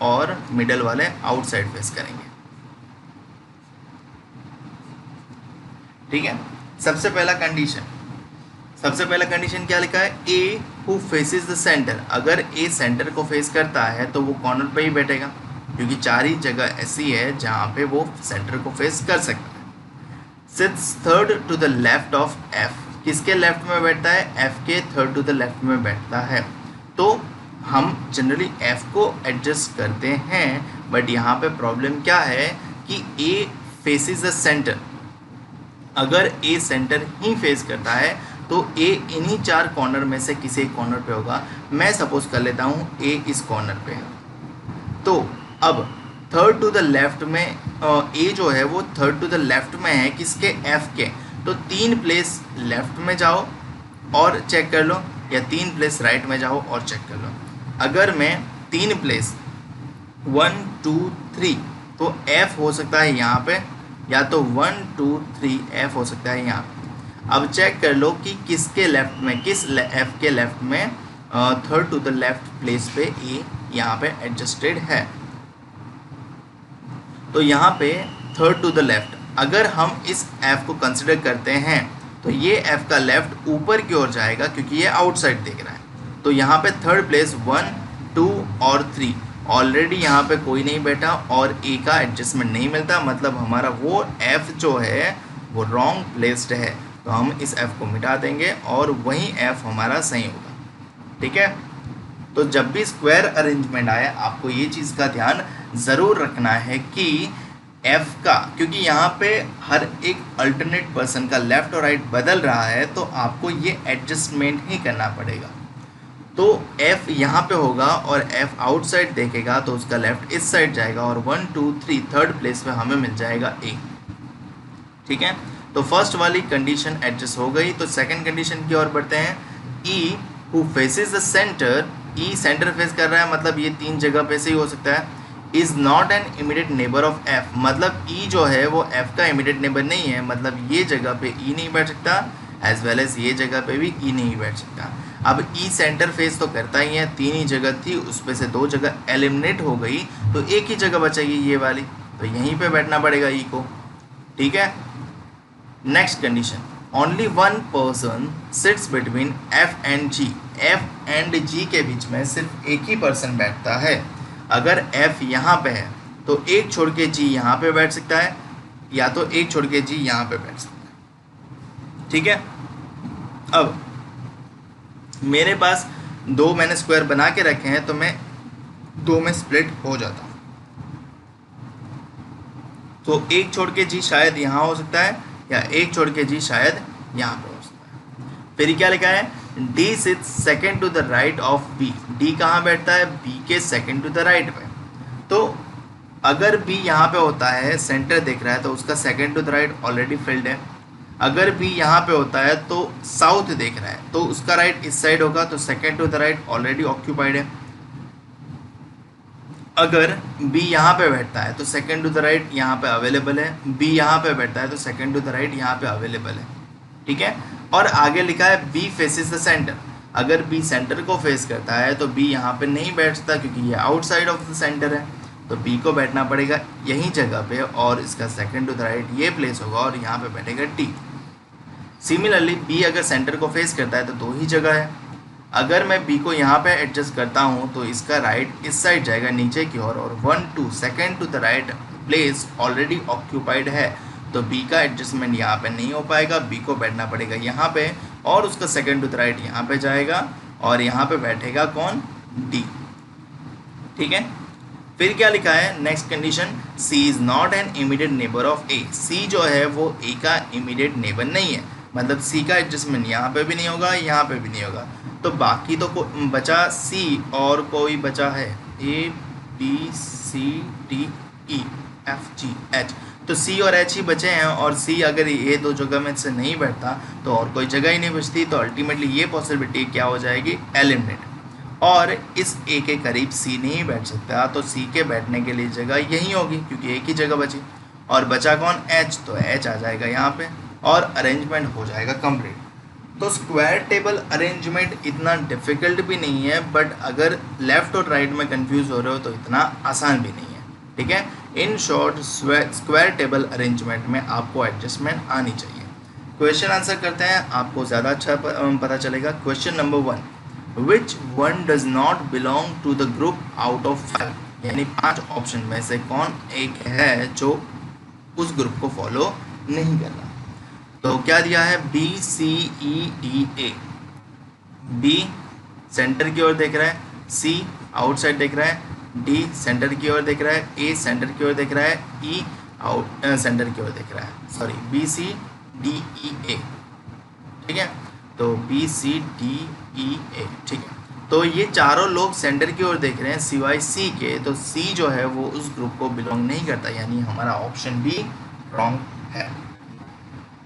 और मिडल वाले आउटसाइड फेस करेंगे। ठीक है, सबसे पहला कंडीशन क्या लिखा है, A who faces the centre. अगर ए सेंटर को फेस करता है तो वो कॉर्नर पे ही बैठेगा, क्योंकि 4 ही जगह ऐसी है जहाँ पे वो सेंटर को फेस कर सकता है। Sits third to the left of F, किसके लेफ्ट में बैठता है, एफ के थर्ड टू द लेफ्ट में बैठता है। तो हम जनरली एफ को एडजस्ट करते हैं, बट यहाँ पे प्रॉब्लम क्या है कि ए फेसेस द सेंटर। अगर ए सेंटर ही फेस करता है तो ए इन्हीं 4 कॉर्नर में से किसी एक कॉर्नर पे होगा। मैं सपोज कर लेता हूँ ए इस कॉर्नर पे है, तो अब थर्ड टू द लेफ्ट में ए जो है वो थर्ड टू द लेफ्ट में है किसके, एफ के। तो 3 प्लेस लेफ्ट में जाओ और चेक कर लो, या 3 प्लेस राइट में जाओ और चेक कर लो। अगर मैं 3 प्लेस 1 2 3, तो एफ हो सकता है यहाँ पे, या तो 1 2 3 एफ हो सकता है यहाँ पे। अब चेक कर लो कि किसके लेफ्ट में, किस एफ के लेफ्ट में third to the left place पे ए यहाँ पे एडजस्टेड है। तो यहाँ पे थर्ड टू द लेफ्ट, अगर हम इस एफ को कंसिडर करते हैं तो ये एफ का लेफ्ट ऊपर की ओर जाएगा क्योंकि ये आउटसाइड देख रहा है। तो यहाँ पे थर्ड प्लेस 1 2 और 3 ऑलरेडी यहाँ पे कोई नहीं बैठा और ए का एडजस्टमेंट नहीं मिलता, मतलब हमारा वो एफ जो है वो रॉन्ग प्लेस्ड है। तो हम इस एफ को मिटा देंगे और वही एफ हमारा सही होगा। ठीक है, तो जब भी स्क्वायर अरेंजमेंट आए आपको ये चीज़ का ध्यान ज़रूर रखना है कि एफ का, क्योंकि यहाँ पे हर एक अल्टरनेट पर्सन का लेफ्ट और राइट बदल रहा है, तो आपको ये एडजस्टमेंट ही करना पड़ेगा। तो एफ यहाँ पे होगा और एफ आउटसाइड देखेगा तो उसका लेफ्ट इस साइड जाएगा, और 1 2 3 थर्ड प्लेस पे हमें मिल जाएगा ए। ठीक है, तो फर्स्ट वाली कंडीशन एडजस्ट हो गई। तो सेकंड कंडीशन की ओर बढ़ते हैं। ई who faces the centre, E centre face कर रहा है, मतलब ये 3 जगह पे से ही हो सकता है। Is not an immediate neighbour of F, मतलब ई जो है वो एफ का इमीडिएट नेबर नहीं है, मतलब ये जगह पे ई नहीं बैठ सकता, एज वेल एज ये जगह पे भी ई नहीं बैठ सकता। अब ई सेंटर फेस तो करता ही है, 3 ही जगह थी, उस पे से 2 जगह एलिमिनेट हो गई, तो एक ही जगह बचेगी ये वाली, तो यहीं पे बैठना पड़ेगा ई को। ठीक है, next condition, only one person sits between F and G, F and G के बीच में सिर्फ एक ही पर्सन बैठता है। अगर एफ यहाँ पे है तो एक छोड़ के जी यहाँ पे बैठ सकता है, या तो एक छोड़ के जी यहाँ पे बैठ सकता है। ठीक है, अब मेरे पास 2 मैंने स्क्वायर बना के रखे हैं, तो मैं 2 में स्प्लिट हो जाता हूँ। तो एक छोड़ के जी शायद यहाँ हो सकता है, या एक छोड़ के जी शायद यहाँ पे हो सकता है। फिर क्या लिखा है, D sits second to the right of B. D कहाँ बैठता है, बी के सेकेंड टू द राइट पे। तो अगर बी यहाँ पे होता है, सेंटर देख रहा है, तो उसका second to the right already filled है। अगर बी यहाँ पे होता है तो साउथ देख रहा है, तो उसका राइट इस साइड होगा, तो second to the right already occupied है। अगर बी यहाँ पे बैठता है तो सेकेंड टू द राइट यहाँ पे अवेलेबल है। बी यहाँ पे बैठता है तो सेकेंड टू द राइट यहाँ पे अवेलेबल है, ठीक है। और आगे लिखा है बी फेसेस द सेंटर। अगर बी सेंटर को फेस करता है तो बी यहाँ पे नहीं बैठता, क्योंकि ये आउटसाइड ऑफ द सेंटर है, तो बी को बैठना पड़ेगा यही जगह पे, और इसका सेकेंड टू द राइट ये प्लेस होगा, और यहाँ पे बैठेगा टी। सिमिलरली बी अगर सेंटर को फेस करता है तो दो ही जगह है। अगर मैं बी को यहाँ पे एडजस्ट करता हूँ तो इसका राइट इस साइड जाएगा नीचे की ओर, और 1 2 second to the right place already occupied है, तो बी का एडजस्टमेंट यहाँ पे नहीं हो पाएगा। बी को बैठना पड़ेगा यहाँ पे, और उसका सेकेंड टू द राइट यहाँ पे जाएगा, और यहाँ पे बैठेगा कौन, डी, ठीक है। फिर क्या लिखा है, next condition, C is not an immediate neighbour of A. C जो है वो ए का इमीडिएट नेबर नहीं है, मतलब सी का एडजस्टमेंट यहाँ पे भी नहीं होगा, यहाँ पे भी नहीं होगा। तो बाकी तो बचा सी, और कोई बचा है A B C D E F G H, तो सी और एच ही बचे हैं। और सी अगर ये दो जगह में से नहीं बैठता तो और कोई जगह ही नहीं बचती, तो अल्टीमेटली ये पॉसिबिलिटी क्या हो जाएगी, एलिमिनेट। और इस ए के करीब सी नहीं बैठ सकता, तो सी के बैठने के लिए जगह यही होगी, क्योंकि एक ही जगह बची। और बचा कौन, एच, तो एच आ जाएगा यहाँ पे, और अरेंजमेंट हो जाएगा कंप्लीट। तो स्क्वायर टेबल अरेंजमेंट इतना डिफ़िकल्ट भी नहीं है, बट अगर लेफ़्ट और राइट में कंफ्यूज हो रहे हो तो इतना आसान भी नहीं है, ठीक है। In short square table arrangement में आपको एडजस्टमेंट आनी चाहिए। क्वेश्चन आंसर करते हैं, आपको ज़्यादा अच्छा पता चलेगा। Question number 1, which one does not belong to the group out of 5, यानी 5 ऑप्शन में से कौन एक है जो उस ग्रुप को फॉलो नहीं कर रहा। तो क्या दिया है, B C E D A. B centre की ओर देख रहा है, सी आउटसाइड देख रहा है, डी सेंटर की ओर देख रहा है, ए सेंटर की ओर देख रहा है, ई आउट सेंटर की ओर देख रहा है, sorry B C D E A, ठीक है। तो B C D E A, ठीक है। तो ये चारों लोग सेंटर की ओर देख रहे हैं सिवाय सी के, तो सी जो है वो उस ग्रुप को बिलोंग नहीं करता, यानी हमारा ऑप्शन बी रॉन्ग है।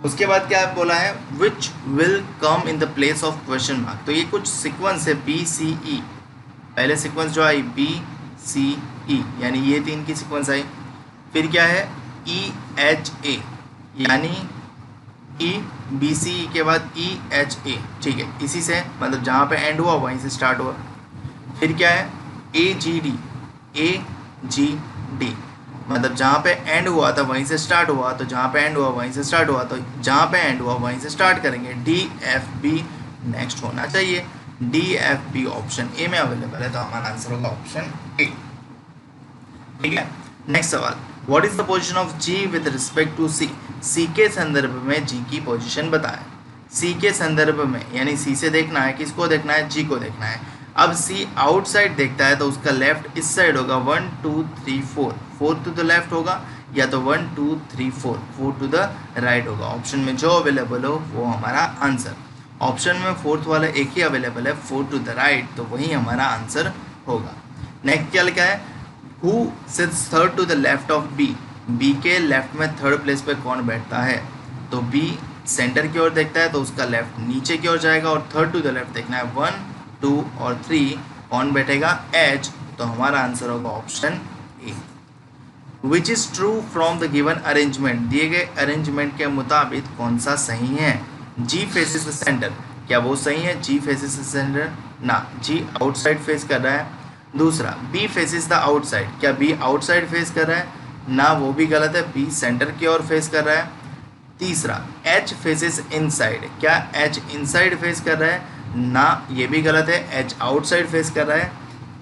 उसके बाद क्या बोला है, which will come in the place of question mark. तो ये कुछ सीक्वेंस है बी सी ई, पहले सीक्वेंस जो आई बी सी ई, यानी ये 3 की सीक्वेंस आई। फिर क्या है, ई एच ए, यानी ई बी सी ई के बाद ई एच ए, ठीक है। इसी से मतलब जहाँ पे एंड हुआ वहीं से स्टार्ट हुआ। फिर क्या है, ए जी डी, ए जी डी, मतलब जहाँ पे एंड हुआ था वहीं से स्टार्ट हुआ, तो जहाँ पे एंड हुआ वहीं से स्टार्ट हुआ, तो जहाँ पे एंड हुआ वहीं से स्टार्ट करेंगे। डी एफ बी नेक्स्ट होना चाहिए, D F B option A में अवेलेबल है, तो हमारा आंसर होगा ऑप्शन ए, ठीक है। नेक्स्ट सवाल, what is the position of G with respect to C. C के संदर्भ में जी की पोजीशन बताएं। सी के संदर्भ में यानी सी से देखना है, किसको देखना है, जी को देखना है। अब सी आउटसाइड देखता है तो उसका लेफ्ट इस साइड होगा, 1 2 3 4, 4 टू द लेफ्ट होगा, या तो 1 2 3 4, 4 टू द राइट होगा। ऑप्शन में जो अवेलेबल हो वो हमारा आंसर। ऑप्शन में फोर्थ वाला एक ही अवेलेबल है, 4 टू द राइट, तो वही हमारा आंसर होगा। नेक्स्ट क्या लिखा है, who sits third to the left of B. B के लेफ्ट में थर्ड प्लेस पे कौन बैठता है, तो बी सेंटर की ओर देखता है तो उसका लेफ्ट नीचे की ओर जाएगा, और थर्ड टू द लेफ्ट देखना है, 1 2 और 3 कौन बैठेगा, एच, तो हमारा आंसर होगा option A. Which is true from the given arrangement, दिए गए अरेंजमेंट के मुताबिक कौन सा सही है। जी फेसिस द सेंटर, क्या वो सही है, जी फेसिस द सेंटर, ना, जी आउटसाइड फेस कर रहा है। दूसरा, बी फेसिस द आउटसाइड, क्या बी आउटसाइड फेस कर रहा है, ना, वो भी गलत है, बी सेंटर की ओर फेस कर रहा है। तीसरा, एच फेसिस इनसाइड, क्या एच इनसाइड फेस कर रहा है, ना, ये भी गलत है, एच आउटसाइड फेस कर रहा है।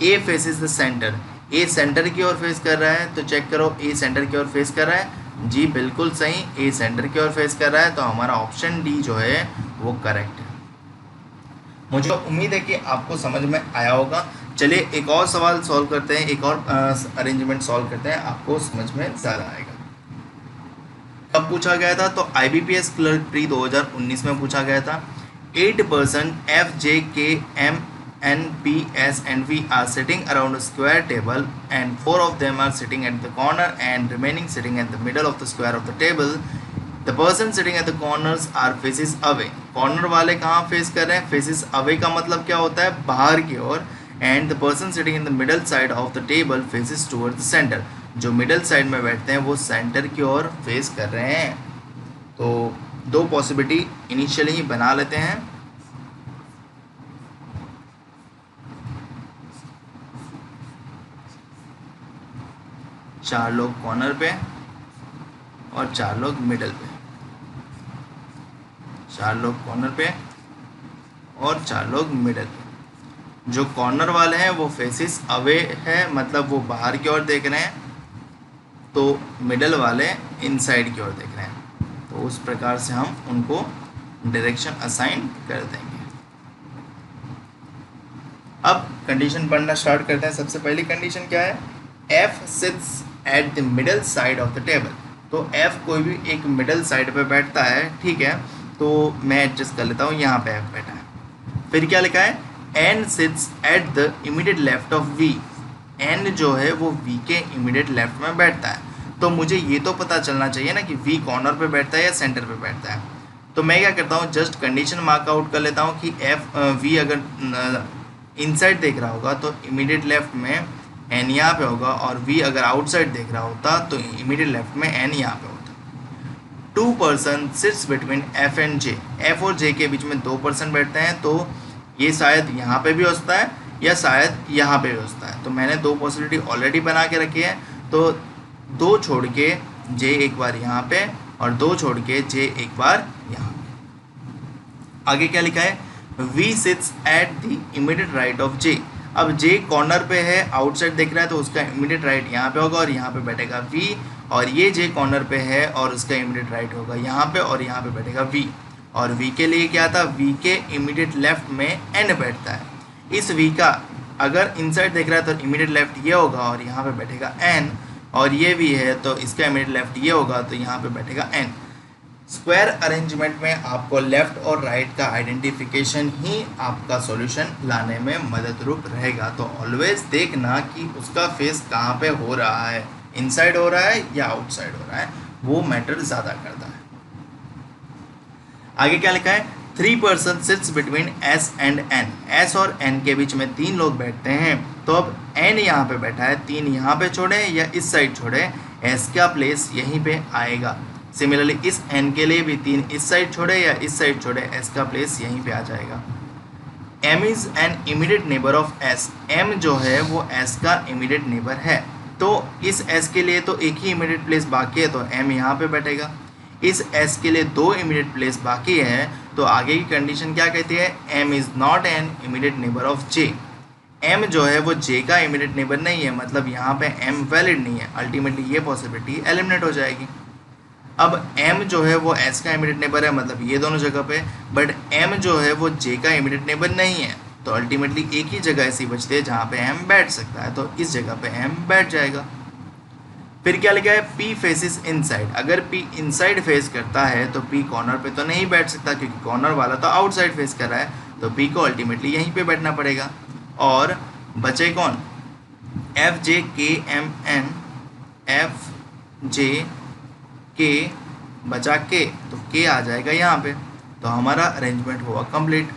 A faces the centre, A centre की ओर फेस कर रहा है, तो चेक करो ए सेंटर की ओर फेस कर रहा है, जी बिल्कुल सही, ए सेंटर की ओर फेस कर रहा है, तो हमारा ऑप्शन डी जो है वो करेक्ट है। मुझे उम्मीद है कि आपको समझ में आया होगा। चलिए एक और सवाल सॉल्व करते हैं, एक और अरेंजमेंट सॉल्व करते हैं, आपको समझ में ज़्यादा आएगा। कब पूछा गया था? तो IBPS क्लर्क प्री 2019 में पूछा गया था। 8% F, J, K, M, N, P, S and V are sitting around a square table and 4 of them are sitting at the corner and remaining sitting at the middle of the square of the table. The person sitting at the corners are faces away. Corner वाले कहाँ फेस कर रहे हैं? फेसेस अवे का मतलब क्या होता है? बाहर की ओर। And the person sitting in the middle side of the table faces toward the centre. जो मिडल साइड में बैठते हैं वो सेंटर की ओर फेस कर रहे हैं। तो दो पॉसिबिलिटी इनिशियली ही बना लेते हैं। चार लोग कॉर्नर पे और चार लोग मिडल पे। चार लोग कॉर्नर पे और चार लोग मिडल पे। जो कॉर्नर वाले हैं वो फेसेस अवे है, मतलब वो बाहर की ओर देख रहे हैं। तो मिडल वाले इनसाइड की ओर देख रहे हैं। तो उस प्रकार से हम उनको डायरेक्शन असाइन कर देंगे। अब कंडीशन पढ़ना स्टार्ट करते हैं। सबसे पहली कंडीशन क्या है? F seats at the middle side of the table. तो F कोई भी एक मिडल साइड पे बैठता है, ठीक है। तो मैं एडजस्ट कर लेता हूँ, यहाँ पे F बैठा है। फिर क्या लिखा है? N seats at the immediate left of V। N जो है वो V के इमीडिएट लेफ्ट में बैठता है। तो मुझे ये तो पता चलना चाहिए ना कि V कॉर्नर पे बैठता है या सेंटर पे बैठता है। तो मैं क्या करता हूँ, जस्ट कंडीशन मार्क आउट कर लेता हूँ कि V अगर इनसाइड देख रहा होगा तो इमीडिएट लेफ्ट में N यहाँ पे होगा, और V अगर आउटसाइड देख रहा होता तो इमीडिएट लेफ्ट में N यहाँ पे होता। 2 person sits between F and J। F और J के बीच में 2 पर्सन बैठते हैं। तो ये शायद यहाँ पे भी होता है या शायद यहाँ पे भी होता है। तो मैंने दो पॉसिबिलिटी ऑलरेडी बना के रखी है। तो 2 छोड़ के J एक बार यहाँ पे और 2 छोड़ के J एक बार यहाँ पे। आगे क्या लिखा है? V seats at the immediate right of J। अब J कॉर्नर पे है, आउटसाइड देख रहा है, तो उसका इमीडिएट राइट यहाँ पे होगा और यहाँ पे बैठेगा V। और ये J कॉर्नर पे है और उसका इमीडिएट राइट होगा यहाँ पे और यहाँ पे बैठेगा V। और V के लिए क्या था? V के इमीडिएट लेफ्ट में N बैठता है। इस V का अगर इनसाइड देख रहा है तो इमीडिएट लेफ्ट ये होगा और यहाँ पे बैठेगा N। और ये V है तो इसका इमीडिएट लेफ्ट ये होगा तो यहाँ पे बैठेगा N। स्क्वायर अरेंजमेंट में आपको लेफ्ट और राइट का आइडेंटिफिकेशन ही आपका सॉल्यूशन लाने में मददरूप रहेगा। तो ऑलवेज देखना कि उसका फेस कहाँ पे हो रहा है, इनसाइड हो रहा है या आउटसाइड हो रहा है, वो मैटर ज़्यादा करता है। आगे क्या लिखा है? 3 person sits between S and N। S और N के बीच में 3 लोग बैठते हैं। तो अब N यहाँ पे बैठा है, 3 यहाँ पे छोड़े या इस साइड छोड़े, S का प्लेस यहीं पे आएगा। सिमिलरली इस N के लिए भी 3 इस साइड छोड़े या इस साइड छोड़े, S का प्लेस यहीं पे आ जाएगा। M is an immediate neighbour of S। M जो है वो S का इमीडिएट नेबर है। तो इस S के लिए तो एक ही इमीडिएट प्लेस बाकी है, तो M यहाँ पे बैठेगा। इस S के लिए 2 इमीडिएट प्लेस बाकी है। तो आगे की कंडीशन क्या कहती है? M is not an immediate neighbour of J। M जो है वो J का इमीडिएट नेबर नहीं है, मतलब यहाँ पे M वैलिड नहीं है। अल्टीमेटली ये पॉसिबिलिटी एलिमिनेट हो जाएगी। अब M जो है वो S का इमीडिएट नेबर है, मतलब ये दोनों जगह पे, बट M जो है वो J का इमीडिएट नेबर नहीं है। तो अल्टीमेटली एक ही जगह ऐसी बचती है जहाँ पे M बैठ सकता है, तो इस जगह पे M बैठ जाएगा। फिर क्या लिखा है? P faces inside. अगर P इनसाइड फेस करता है तो P कॉर्नर पे तो नहीं बैठ सकता, क्योंकि कॉर्नर वाला तो आउटसाइड फेस कर रहा है। तो P को अल्टीमेटली यहीं पे बैठना पड़ेगा। और बचे कौन? F, J, K, M, N। F, J, K बचा K, तो K आ जाएगा यहाँ पे। तो हमारा अरेंजमेंट हुआ कंप्लीट।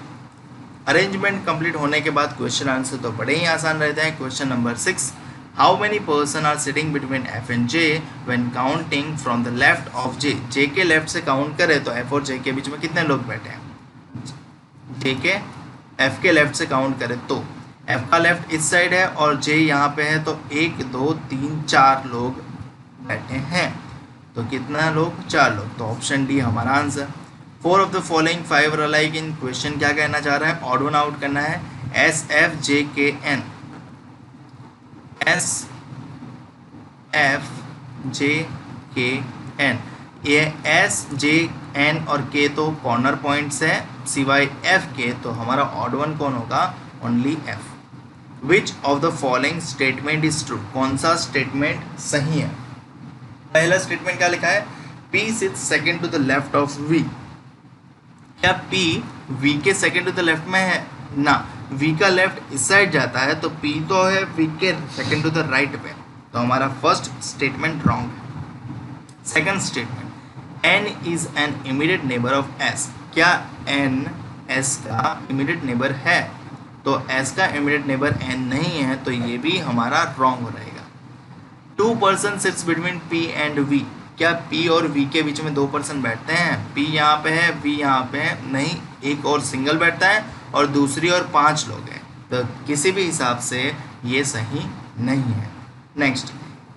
अरेंजमेंट कंप्लीट होने के बाद क्वेश्चन आंसर तो बड़े ही आसान रहते हैं। Question number 6, how many person are sitting between F and J when counting from the left of J। J के लेफ्ट से काउंट करें तो F और J के बीच में कितने लोग बैठे हैं? J के F के लेफ्ट से काउंट करें तो F का लेफ्ट इस साइड है और J यहाँ पे है, तो 1 2 3 4 लोग बैठे हैं। तो कितना लोग? 4 लोग। तो ऑप्शन डी हमारा answer. 4 of the following 5 are alike in. Question क्या कहना चाह रहा है? ऑड वन आउट करना है। S, F, J, K, N। S, F, J, K, N। ये S, J, N और K तो कॉर्नर पॉइंट्स है, सिवाय F के। तो हमारा ऑड वन कौन होगा? Only F। Which of the following statement is true? कौन सा स्टेटमेंट सही है? पहला स्टेटमेंट क्या लिखा है? P sits second to the left of V. क्या P V के सेकंड टू द लेफ्ट में है ना, V का लेफ्ट इस साइड जाता है तो P तो है V के सेकंड टू द राइट पे, तो हमारा फर्स्ट स्टेटमेंट रॉन्ग है। Second statement, N is an immediate neighbour of S, क्या N S का इमीडिएट नेबर है, तो S का इमीडिएट नेबर N नहीं है, तो ये भी हमारा रॉन्ग रहेगा। 2 person sits between P and V, क्या P और V के बीच में 2 पर्सन बैठते हैं, P यहाँ पे है V यहाँ पे है, नहीं, एक और सिंगल बैठता है और दूसरी और 5 लोग हैं, तो किसी भी हिसाब से ये सही नहीं है। Next,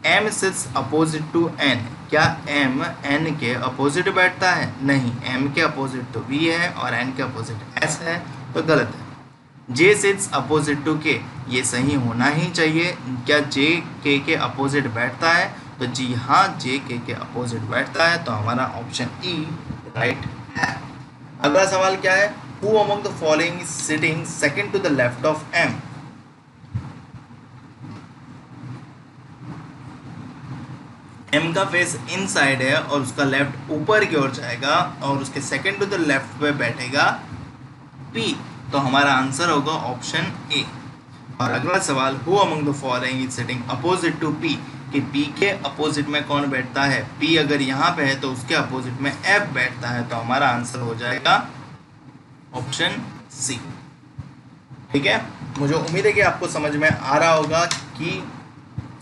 M sits opposite to N, क्या M N के अपोजिट बैठता है, नहीं, M के अपोजिट तो V है और N के अपोजिट S है, तो गलत है। J sits opposite to K, ये सही होना ही चाहिए, क्या J K के अपोजिट बैठता है, तो जी हाँ, J K के अपोजिट बैठता है, तो हमारा ऑप्शन E राइट है। अगला सवाल क्या है, Who among the following is sitting second to the left of M? M का फेस इनसाइड है और उसका लेफ्ट ऊपर की ओर जाएगा और उसके सेकंड टू द लेफ्ट पे बैठेगा P, तो हमारा आंसर होगा ऑप्शन ए। और अगला सवाल, who among the following is sitting opposite to P, कि P के अपोजिट में कौन बैठता है, P अगर यहाँ पे है तो उसके अपोजिट में F बैठता है, तो हमारा आंसर हो जाएगा ऑप्शन सी। ठीक है, मुझे उम्मीद है कि आपको समझ में आ रहा होगा कि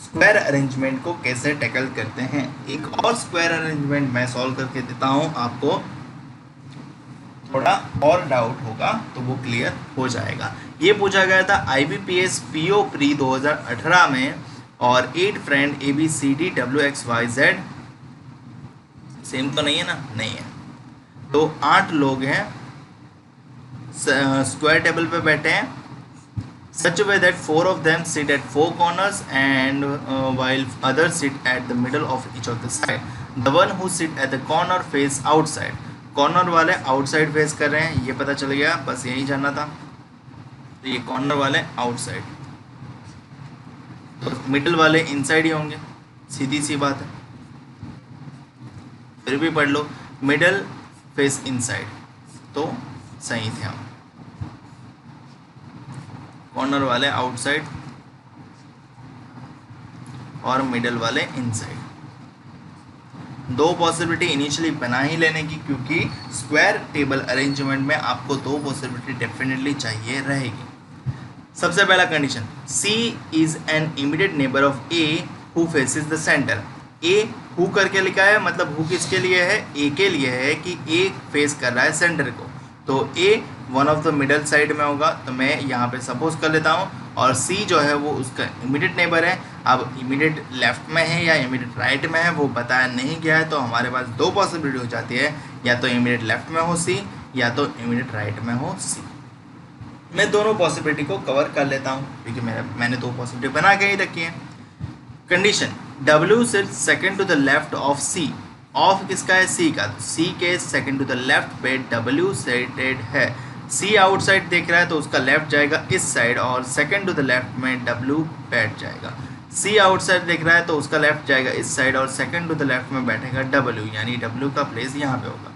स्क्वायर अरेंजमेंट को कैसे टैकल करते हैं। एक और स्क्वायर अरेंजमेंट मैं सॉल्व करके देता हूँ, आपको थोड़ा और डाउट होगा तो वो क्लियर हो जाएगा। ये पूछा गया था IBPS PO प्री 2018 में, और 8 फ्रेंड ABCDWXYZ, सेम तो नहीं है ना, नहीं है, तो 8 लोग हैं, स्क्वायर टेबल पे बैठे हैं, such a way that 4 of them sit at 4 corners and while others sit at the middle of each of the side. The one who sit at the corner face outside. Corner वाले आउटसाइड फेस कर रहे हैं, ये पता चल गया, बस यही जानना था। तो ये कॉर्नर वाले आउटसाइड, तो मिडल वाले इनसाइड ही होंगे, सीधी सी बात है। फिर भी पढ़ लो, मिडल फेस इनसाइड, तो सही थे हम। कॉर्नर वाले आउटसाइड और मिडल वाले इनसाइड, 2 पॉसिबिलिटी इनिशियली बना ही लेने की, क्योंकि स्क्वायर टेबल अरेंजमेंट में आपको 2 पॉसिबिलिटी डेफिनेटली चाहिए रहेगी। सबसे पहला condition, C is an immediate neighbour of A who faces the centre. A who करके लिखा है, मतलब हु किसके लिए है, A के लिए है कि A फेस कर रहा है सेंटर को, तो A one of the middle side में होगा, तो मैं यहाँ पे सपोज कर लेता हूँ, और C जो है वो उसका इमीडिएट नेबर है। अब इमीडिएट लेफ्ट में है या इमीडिएट राइट में है वो बताया नहीं गया है, तो हमारे पास 2 पॉसिबिलिटी हो जाती है, या तो इमीडिएट लेफ्ट में हो C या तो इमीडिएट राइट में हो C। मैं दोनों पॉसिबिलिटी को कवर कर लेता हूँ, क्योंकि मैंने 2 पॉसिबिलिटी बना के ही रखी है। Condition, W sits second to the left of C, of किसका है, C का, तो C के सेकंड टू द लेफ्ट पे W सेटेड है। C आउटसाइड देख रहा है तो उसका लेफ्ट जाएगा इस साइड, और सेकंड टू द लेफ्ट में W बैठ जाएगा। C आउटसाइड देख रहा है तो उसका लेफ्ट जाएगा इस साइड, और सेकंड टू द लेफ्ट में बैठेगा W, यानी W का प्लेस यहाँ पे होगा।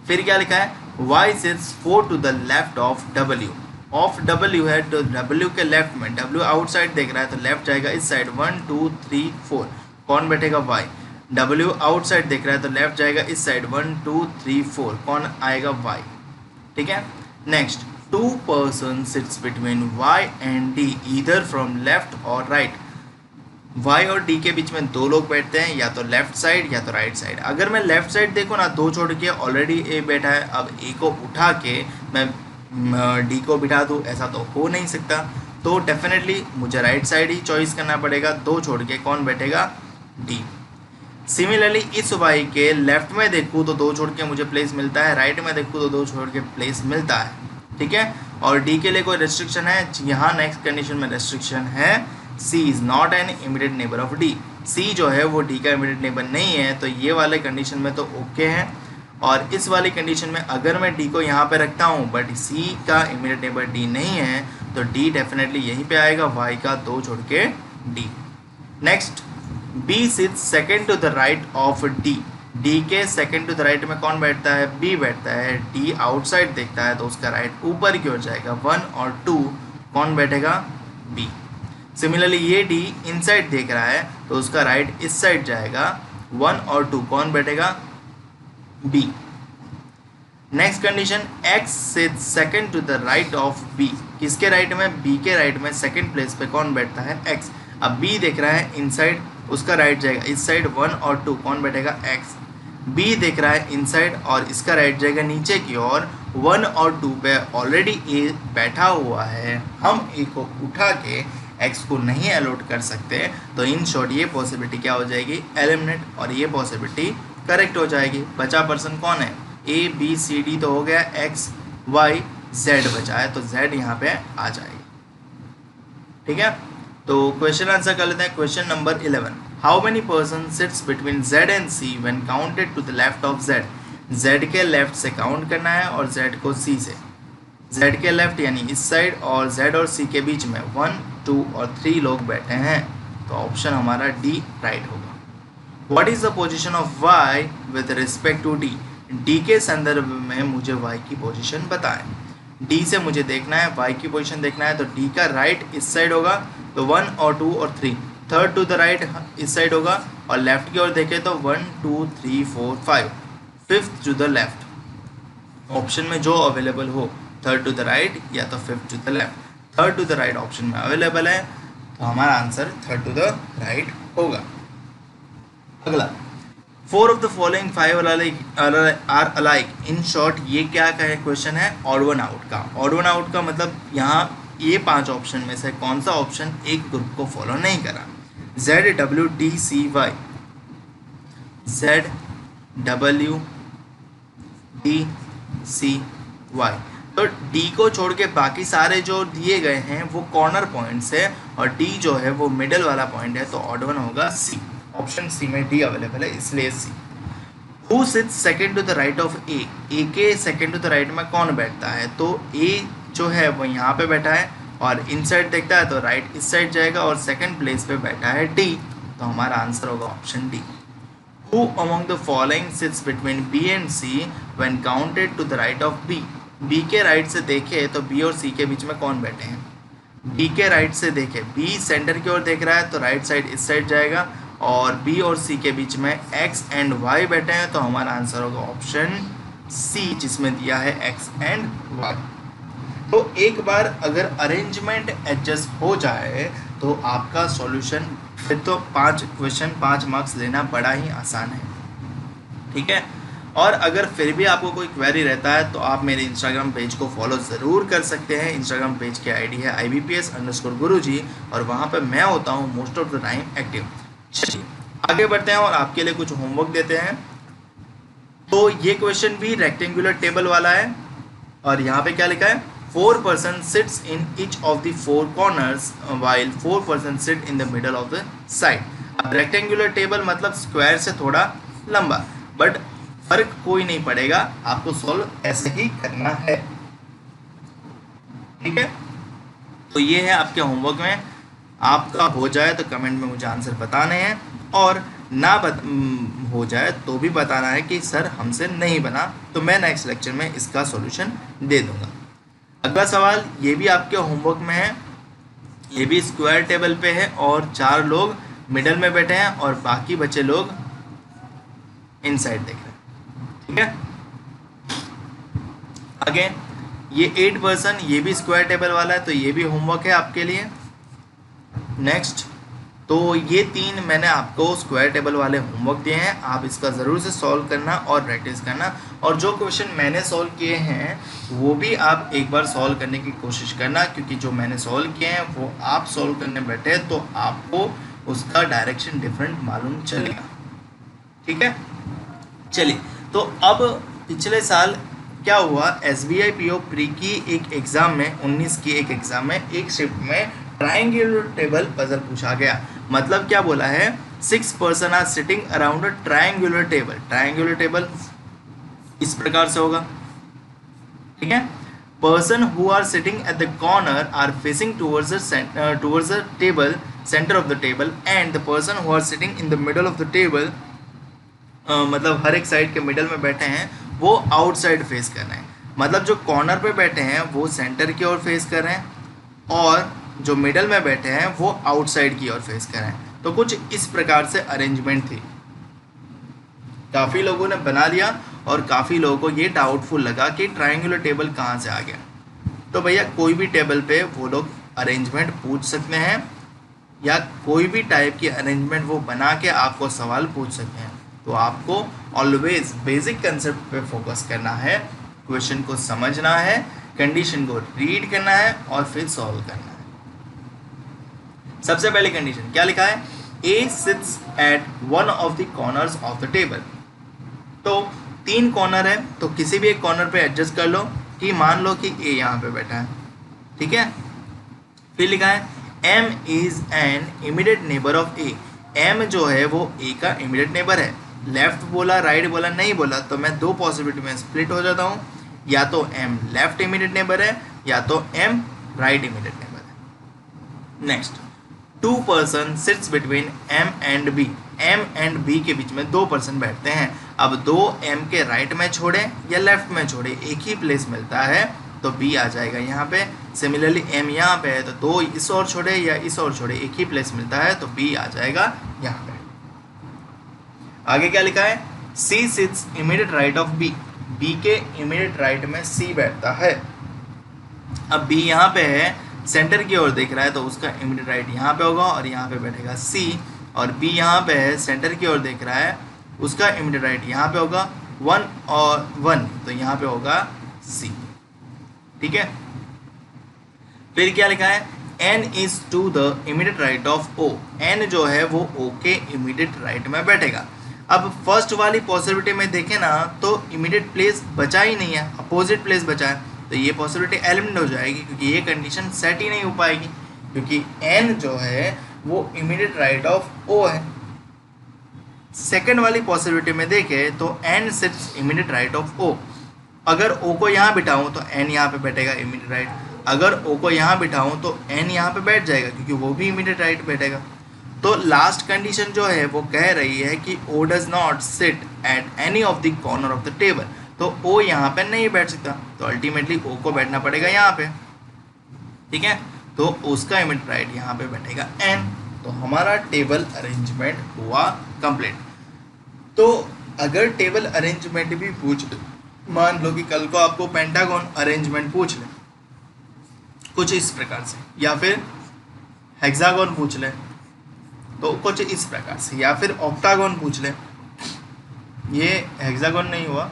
फिर क्या लिखा है, Y sits 4 to the left of W, of W है तो W के लेफ्ट में, W आउटसाइड देख रहा है तो लेफ्ट जाएगा इस साइड, 1 2 3 4, कौन बैठेगा Y। W आउटसाइड देख रहा है तो लेफ्ट जाएगा इस साइड, 1 2 3 4, कौन आएगा Y। ठीक है, next, 2 person sits between Y and D either from left और राइट। Y और D के बीच में 2 लोग बैठते हैं, या तो लेफ्ट साइड या तो राइट साइड। अगर मैं लेफ्ट साइड देखूँ ना, 2 छोड़ के ऑलरेडी A बैठा है, अब A को उठा के मैं D को बिठा दूँ, ऐसा तो हो नहीं सकता, तो डेफिनेटली मुझे राइट साइड ही चॉइस करना पड़ेगा। 2 छोड़ के कौन बैठेगा, D। सिमिलरली इस Y के लेफ्ट में देखूँ तो 2 छोड़ के मुझे प्लेस मिलता है, राइट में देखूँ तो 2 छोड़ के प्लेस मिलता है। ठीक है, और D के लिए कोई रेस्ट्रिक्शन है, यहाँ नेक्स्ट कंडीशन में रेस्ट्रिक्शन है, C is not an immediate neighbour of D। C जो है वो D का इमीडिएट नेबर नहीं है, तो ये वाले कंडीशन में तो ओके है। और इस वाली कंडीशन में अगर मैं D को यहाँ पे रखता हूँ बट C का इमीडिएट नेबर D नहीं है, तो D डेफिनेटली यहीं पे आएगा, Y का 2 छोड़ के D। Next, B sits second to the right of D। D के सेकंड टू द राइट में कौन बैठता है, बी बैठता है। डी आउटसाइड देखता है तो उसका राइट ऊपर की ओर जाएगा, 1 और 2 कौन बैठेगा, बी। सिमिलरली ये डी इनसाइड देख रहा है तो उसका राइट इस साइड जाएगा, 1 और 2 कौन बैठेगा, B. Next condition, X sit second to the right of B, किसके राइट में, बी के राइट में सेकंड प्लेस पे कौन बैठता है, एक्स। अब बी देख रहा है इनसाइड, उसका राइट जाएगा इस साइड, 1 और 2 कौन बैठेगा, एक्स। बी देख रहा है इनसाइड और इसका राइट जाएगा नीचे की ओर, 1 और 2 पे ऑलरेडी ए बैठा हुआ है, हम ए को उठा के एक्स को नहीं अलॉट कर सकते, तो इन शॉर्ट ये पॉसिबिलिटी क्या हो जाएगी, एलिमिनेट, और ये पॉसिबिलिटी करेक्ट हो जाएगी। बचा पर्सन कौन है, ए बी सी डी तो हो गया, एक्स वाई जेड बचा है, तो जेड यहाँ पे आ जाएगी। ठीक है, तो क्वेश्चन आंसर कर लेते हैं। Question number 11, how many person sits between Z and C when counted to the left of Z. Z के लेफ्ट से काउंट करना है और जेड को सी से, जेड के लेफ्ट यानी इस साइड और जेड और सी के बीच में 1 2 और 3 लोग बैठे हैं, तो ऑप्शन हमारा डी राइट होगा। What is the position of Y with respect to D, D के संदर्भ में मुझे वाई की पोजीशन बताएं। डी से मुझे देखना है वाई की पोजीशन देखना है, तो डी का राइट इस साइड होगा, तो 1 और 2 और 3, थर्ड टू द राइट इस साइड होगा, और लेफ्ट की ओर देखें तो 1 2 3 4 5, fifth to the left. Option में जो अवेलेबल हो, थर्ड टू द राइट या तो fifth to the left. Third to the right option में अवेलेबल है, तो हमारा answer third to the right होगा। अगला, 4 of the following 5 are alike, in short ये क्या का क्वेश्चन है, ऑड वन आउट का। ऑड वन आउट का मतलब यहाँ ये 5 ऑप्शन में से कौन सा ऑप्शन एक ग्रुप को फॉलो नहीं करा, Z W D C Y, Z W D C Y, तो डी को छोड़ के बाकी सारे जो दिए गए हैं वो कॉर्नर पॉइंट्स है, और डी जो है वो मिडल वाला पॉइंट है, तो ऑड वन होगा सी। ऑप्शन सी में डी अवेलेबल है, इसलिए C. Who sits second to the right of A, A के सेकंड टू द राइट में कौन बैठता है, तो ए जो है वो यहाँ पे बैठा है और इनसाइड देखता है तो राइट इस साइड जाएगा, और सेकंड प्लेस पे बैठा है डी, तो हमारा आंसर होगा option D. Who among the following sits between B and C when counted to the right of B? B के राइट से देखे तो B और C के बीच में कौन बैठे हैं, B के राइट से देखे, B सेंटर की ओर देख रहा है तो राइट साइड इस साइड जाएगा, और B और C के बीच में X एंड Y बैठे हैं, तो हमारा आंसर होगा ऑप्शन C, जिसमें दिया है X एंड Y। तो एक बार अगर अरेंजमेंट एडजस्ट हो जाए तो आपका सॉल्यूशन, फिर तो 5 क्वेश्चन 5 मार्क्स लेना बड़ा ही आसान है। ठीक है, और अगर फिर भी आपको कोई क्वेरी रहता है तो आप मेरे इंस्टाग्राम पेज को फॉलो ज़रूर कर सकते हैं। इंस्टाग्राम पेज की आईडी है IBPS_गुरुजी, और वहाँ पे मैं होता हूँ most of the time active. चलिए आगे बढ़ते हैं और आपके लिए कुछ होमवर्क देते हैं। तो ये क्वेश्चन भी रेक्टेंगुलर टेबल वाला है, और यहाँ पे क्या लिखा है, 4 person sits in each of the 4 corners while 4 person sit in the middle of the side। अब रेक्टेंगुलर टेबल मतलब स्क्वायर से थोड़ा लंबा, बट फर्क कोई नहीं पड़ेगा, आपको सॉल्व ऐसे ही करना है। ठीक है, तो ये है आपके होमवर्क में। आपका हो जाए तो कमेंट में मुझे आंसर बताने हैं, और ना हो जाए तो भी बताना है कि सर हमसे नहीं बना, तो मैं नेक्स्ट लेक्चर में इसका सॉल्यूशन दे दूंगा। अगला सवाल ये भी आपके होमवर्क में है, ये भी स्क्वायर टेबल पे है और 4 लोग मिडल में बैठे हैं और बाकी बचे लोग इनसाइड देख रहे हैं। ठीक है, अगेन ये 8 पर्सन, ये भी स्क्वायर टेबल वाला है, तो ये भी होमवर्क है आपके लिए। नेक्स्ट, तो ये 3 मैंने आपको स्क्वायर टेबल वाले होमवर्क दिए हैं, आप इसका ज़रूर से सॉल्व करना और प्रैक्टिस करना, और जो क्वेश्चन मैंने सॉल्व किए हैं वो भी आप एक बार सॉल्व करने की कोशिश करना, क्योंकि जो मैंने सॉल्व किए हैं वो आप सॉल्व करने बैठे तो आपको उसका डायरेक्शन डिफरेंट मालूम चलेगा। ठीक है, चलिए, तो अब पिछले साल क्या हुआ, SBI PO प्री की एक एग्ज़ाम में 19 की एक एग्ज़ाम में एक शिफ्ट में ट्रायंगुलर टेबल पजल पूछा गया। मतलब क्या बोला है, 6 person are sitting around a triangular table. Triangular table इस प्रकार से होगा। ठीक है, person who are sitting at the corner are facing towards the table, centre of the table, and the person who are sitting in the middle of the table मतलब हर एक साइड के मिडल में बैठे हैं वो आउटसाइड फेस कर रहे हैं, मतलब जो कॉर्नर पे बैठे हैं वो सेंटर की ओर फेस कर रहे हैं और जो मिडल में बैठे हैं वो आउटसाइड की ओर फेस कर रहे हैं। तो कुछ इस प्रकार से अरेंजमेंट थी। काफ़ी लोगों ने बना लिया और काफ़ी लोगों को ये डाउटफुल लगा कि ट्रायंगुलर टेबल कहाँ से आ गया। तो भैया कोई भी टेबल पे वो लोग अरेंजमेंट पूछ सकते हैं या कोई भी टाइप की अरेंजमेंट वो बना के आपको सवाल पूछ सकते हैं। तो आपको ऑलवेज बेसिक कंसेप्ट पे फोकस करना है, क्वेश्चन को समझना है, कंडीशन को रीड करना है और फिर सॉल्व करना है। सबसे पहली कंडीशन क्या लिखा है, A sits at one of the corners of the table. तो 3 कॉर्नर है तो किसी भी एक कॉर्नर पे एडजस्ट कर लो कि मान लो कि ए यहाँ पे बैठा है, ठीक है। फिर लिखा है M is an immediate neighbour of A. M जो है वो ए का इमीडिएट नेबर है। लेफ्ट बोला राइट बोला नहीं बोला तो मैं 2 पॉसिबिलिटी में स्प्लिट हो जाता हूँ, या तो एम लेफ्ट इमीडिएट नेबर है या तो एम राइट इमीडिएट नेबर है। Next, 2 person sits between M and B. M and B के बीच में 2 पर्सन बैठते हैं। अब 2 एम के राइट में छोड़े या लेफ्ट में छोड़े एक ही प्लेस मिलता है तो बी आ जाएगा यहाँ पे। सिमिलरली एम यहाँ पे है तो 2 इस और छोड़े या इस और छोड़े एक ही प्लेस मिलता है तो बी आ जाएगा यहाँ पे। आगे क्या लिखा है, C sits immediate right of B. B के इमीडिएट राइट में सी बैठता है। अब बी यहाँ पे है, सेंटर की ओर देख रहा है तो उसका इमीडिएट राइट यहाँ पे होगा और यहाँ पे बैठेगा सी। और बी यहाँ पे है, सेंटर की ओर देख रहा है, उसका इमीडिएट राइट यहाँ पे होगा 1 और 1 तो यहाँ पे होगा सी, ठीक है। फिर क्या लिखा है, N is to the immediate right of O. N जो है वो ओ के इमीडिएट राइट में बैठेगा। अब फर्स्ट वाली पॉसिबिलिटी में देखें ना तो इमीडिएट प्लेस बचा ही नहीं है, अपोजिट प्लेस बचा है, तो ये पॉसिबिलिटी एलिमिनेट हो जाएगी क्योंकि ये कंडीशन सेट ही नहीं हो पाएगी क्योंकि एन जो है वो इमीडिएट राइट ऑफ ओ है। सेकंड वाली पॉसिबिलिटी में देखें तो N sits immediate right of O. अगर ओ को यहाँ बिठाऊँ तो एन यहाँ पे बैठेगा इमीडिएट राइट, अगर ओ को यहाँ बिठाऊँ तो एन यहाँ पे बैठ जाएगा क्योंकि वो भी इमीडिएट राइट बैठेगा। तो लास्ट कंडीशन जो है वो कह रही है कि O does not sit at any of the corner of the table. तो ओ यहाँ पे नहीं बैठ सकता तो अल्टीमेटली ओ को बैठना पड़ेगा यहाँ पे, ठीक है। तो उसका इमीडिएट राइट यहाँ पे बैठेगा एन। तो हमारा टेबल अरेंजमेंट हुआ कंप्लीट। तो अगर टेबल अरेंजमेंट भी पूछ, मान लो कि कल को आपको पेंटागन अरेंजमेंट पूछ ले कुछ इस प्रकार से, या फिर हेक्सागन पूछ ले तो कुछ इस प्रकार से, या फिर ऑक्टागन पूछ ले, ये हेक्सागन नहीं हुआ,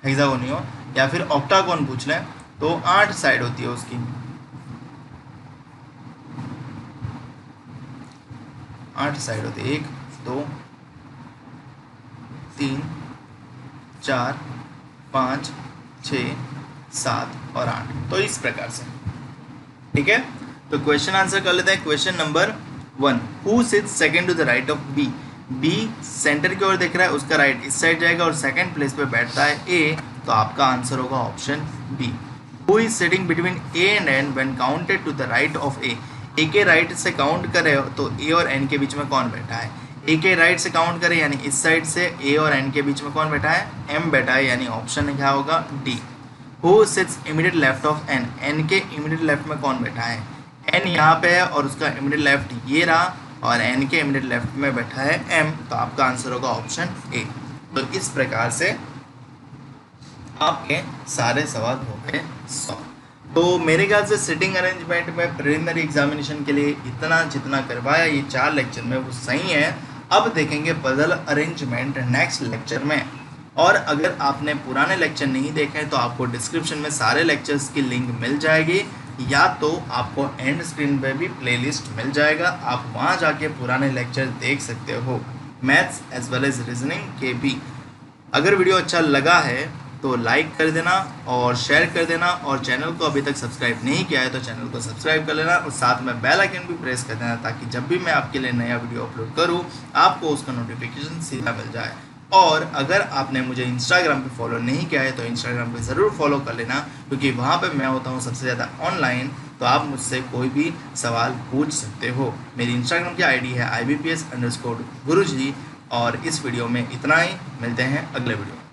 हेक्सागन नहीं हुआ, या फिर ऑक्टागन पूछ ले तो 8 साइड होती है उसकी, 8 साइड होती है, 1 2 3 4 5 6 7 और 8, तो इस प्रकार से, ठीक है। तो क्वेश्चन आंसर कर लेते हैं। Question number 1, who sits second to the right of B. B centre की ओर देख रहा है, उसका राइट इस साइड जाएगा और सेकंड प्लेस पे बैठता है ए, तो आपका आंसर होगा option B. Who is sitting between A and N when counted to the right of A. A के राइट से काउंट करें तो ए और एन के बीच में कौन बैठा है। ए के राइट से काउंट करें यानी इस साइड से ए और एन के बीच में कौन बैठा है, एम बैठा है, यानी ऑप्शन क्या होगा D. Who sits immediate left of N. N के इमीडिएट लेफ्ट में कौन बैठा है, एन यहाँ पे है और उसका इमीडिएट लेफ्ट ये रहा और एन के इमीडिएट लेफ्ट में बैठा है एम, तो आपका आंसर होगा ऑप्शन ए। तो इस प्रकार से आपके सारे सवाल हो गए सॉल्व। तो मेरे ख्याल से सिटिंग अरेंजमेंट में प्रिलिमिनरी एग्जामिनेशन के लिए इतना जितना करवाया ये 4 लेक्चर में वो सही है। अब देखेंगे पजल अरेंजमेंट नेक्स्ट लेक्चर में। और अगर आपने पुराने लेक्चर नहीं देखे तो आपको डिस्क्रिप्शन में सारे लेक्चर्स की लिंक मिल जाएगी, या तो आपको एंड स्क्रीन पे भी प्लेलिस्ट मिल जाएगा, आप वहाँ जाके पुराने लेक्चर देख सकते हो, maths as well as reasoning के भी। अगर वीडियो अच्छा लगा है तो लाइक कर देना और शेयर कर देना, और चैनल को अभी तक सब्सक्राइब नहीं किया है तो चैनल को सब्सक्राइब कर लेना और साथ में बेल आइकन भी प्रेस कर देना ताकि जब भी मैं आपके लिए नया वीडियो अपलोड करूँ आपको उसका नोटिफिकेशन सीधा मिल जाए। और अगर आपने मुझे इंस्टाग्राम पे फॉलो नहीं किया है तो इंस्टाग्राम पे ज़रूर फॉलो कर लेना, क्योंकि वहाँ पे मैं होता हूँ सबसे ज़्यादा ऑनलाइन, तो आप मुझसे कोई भी सवाल पूछ सकते हो। मेरी इंस्टाग्राम की आईडी है IBPS_गुरुजी। और इस वीडियो में इतना ही, मिलते हैं अगले वीडियो में।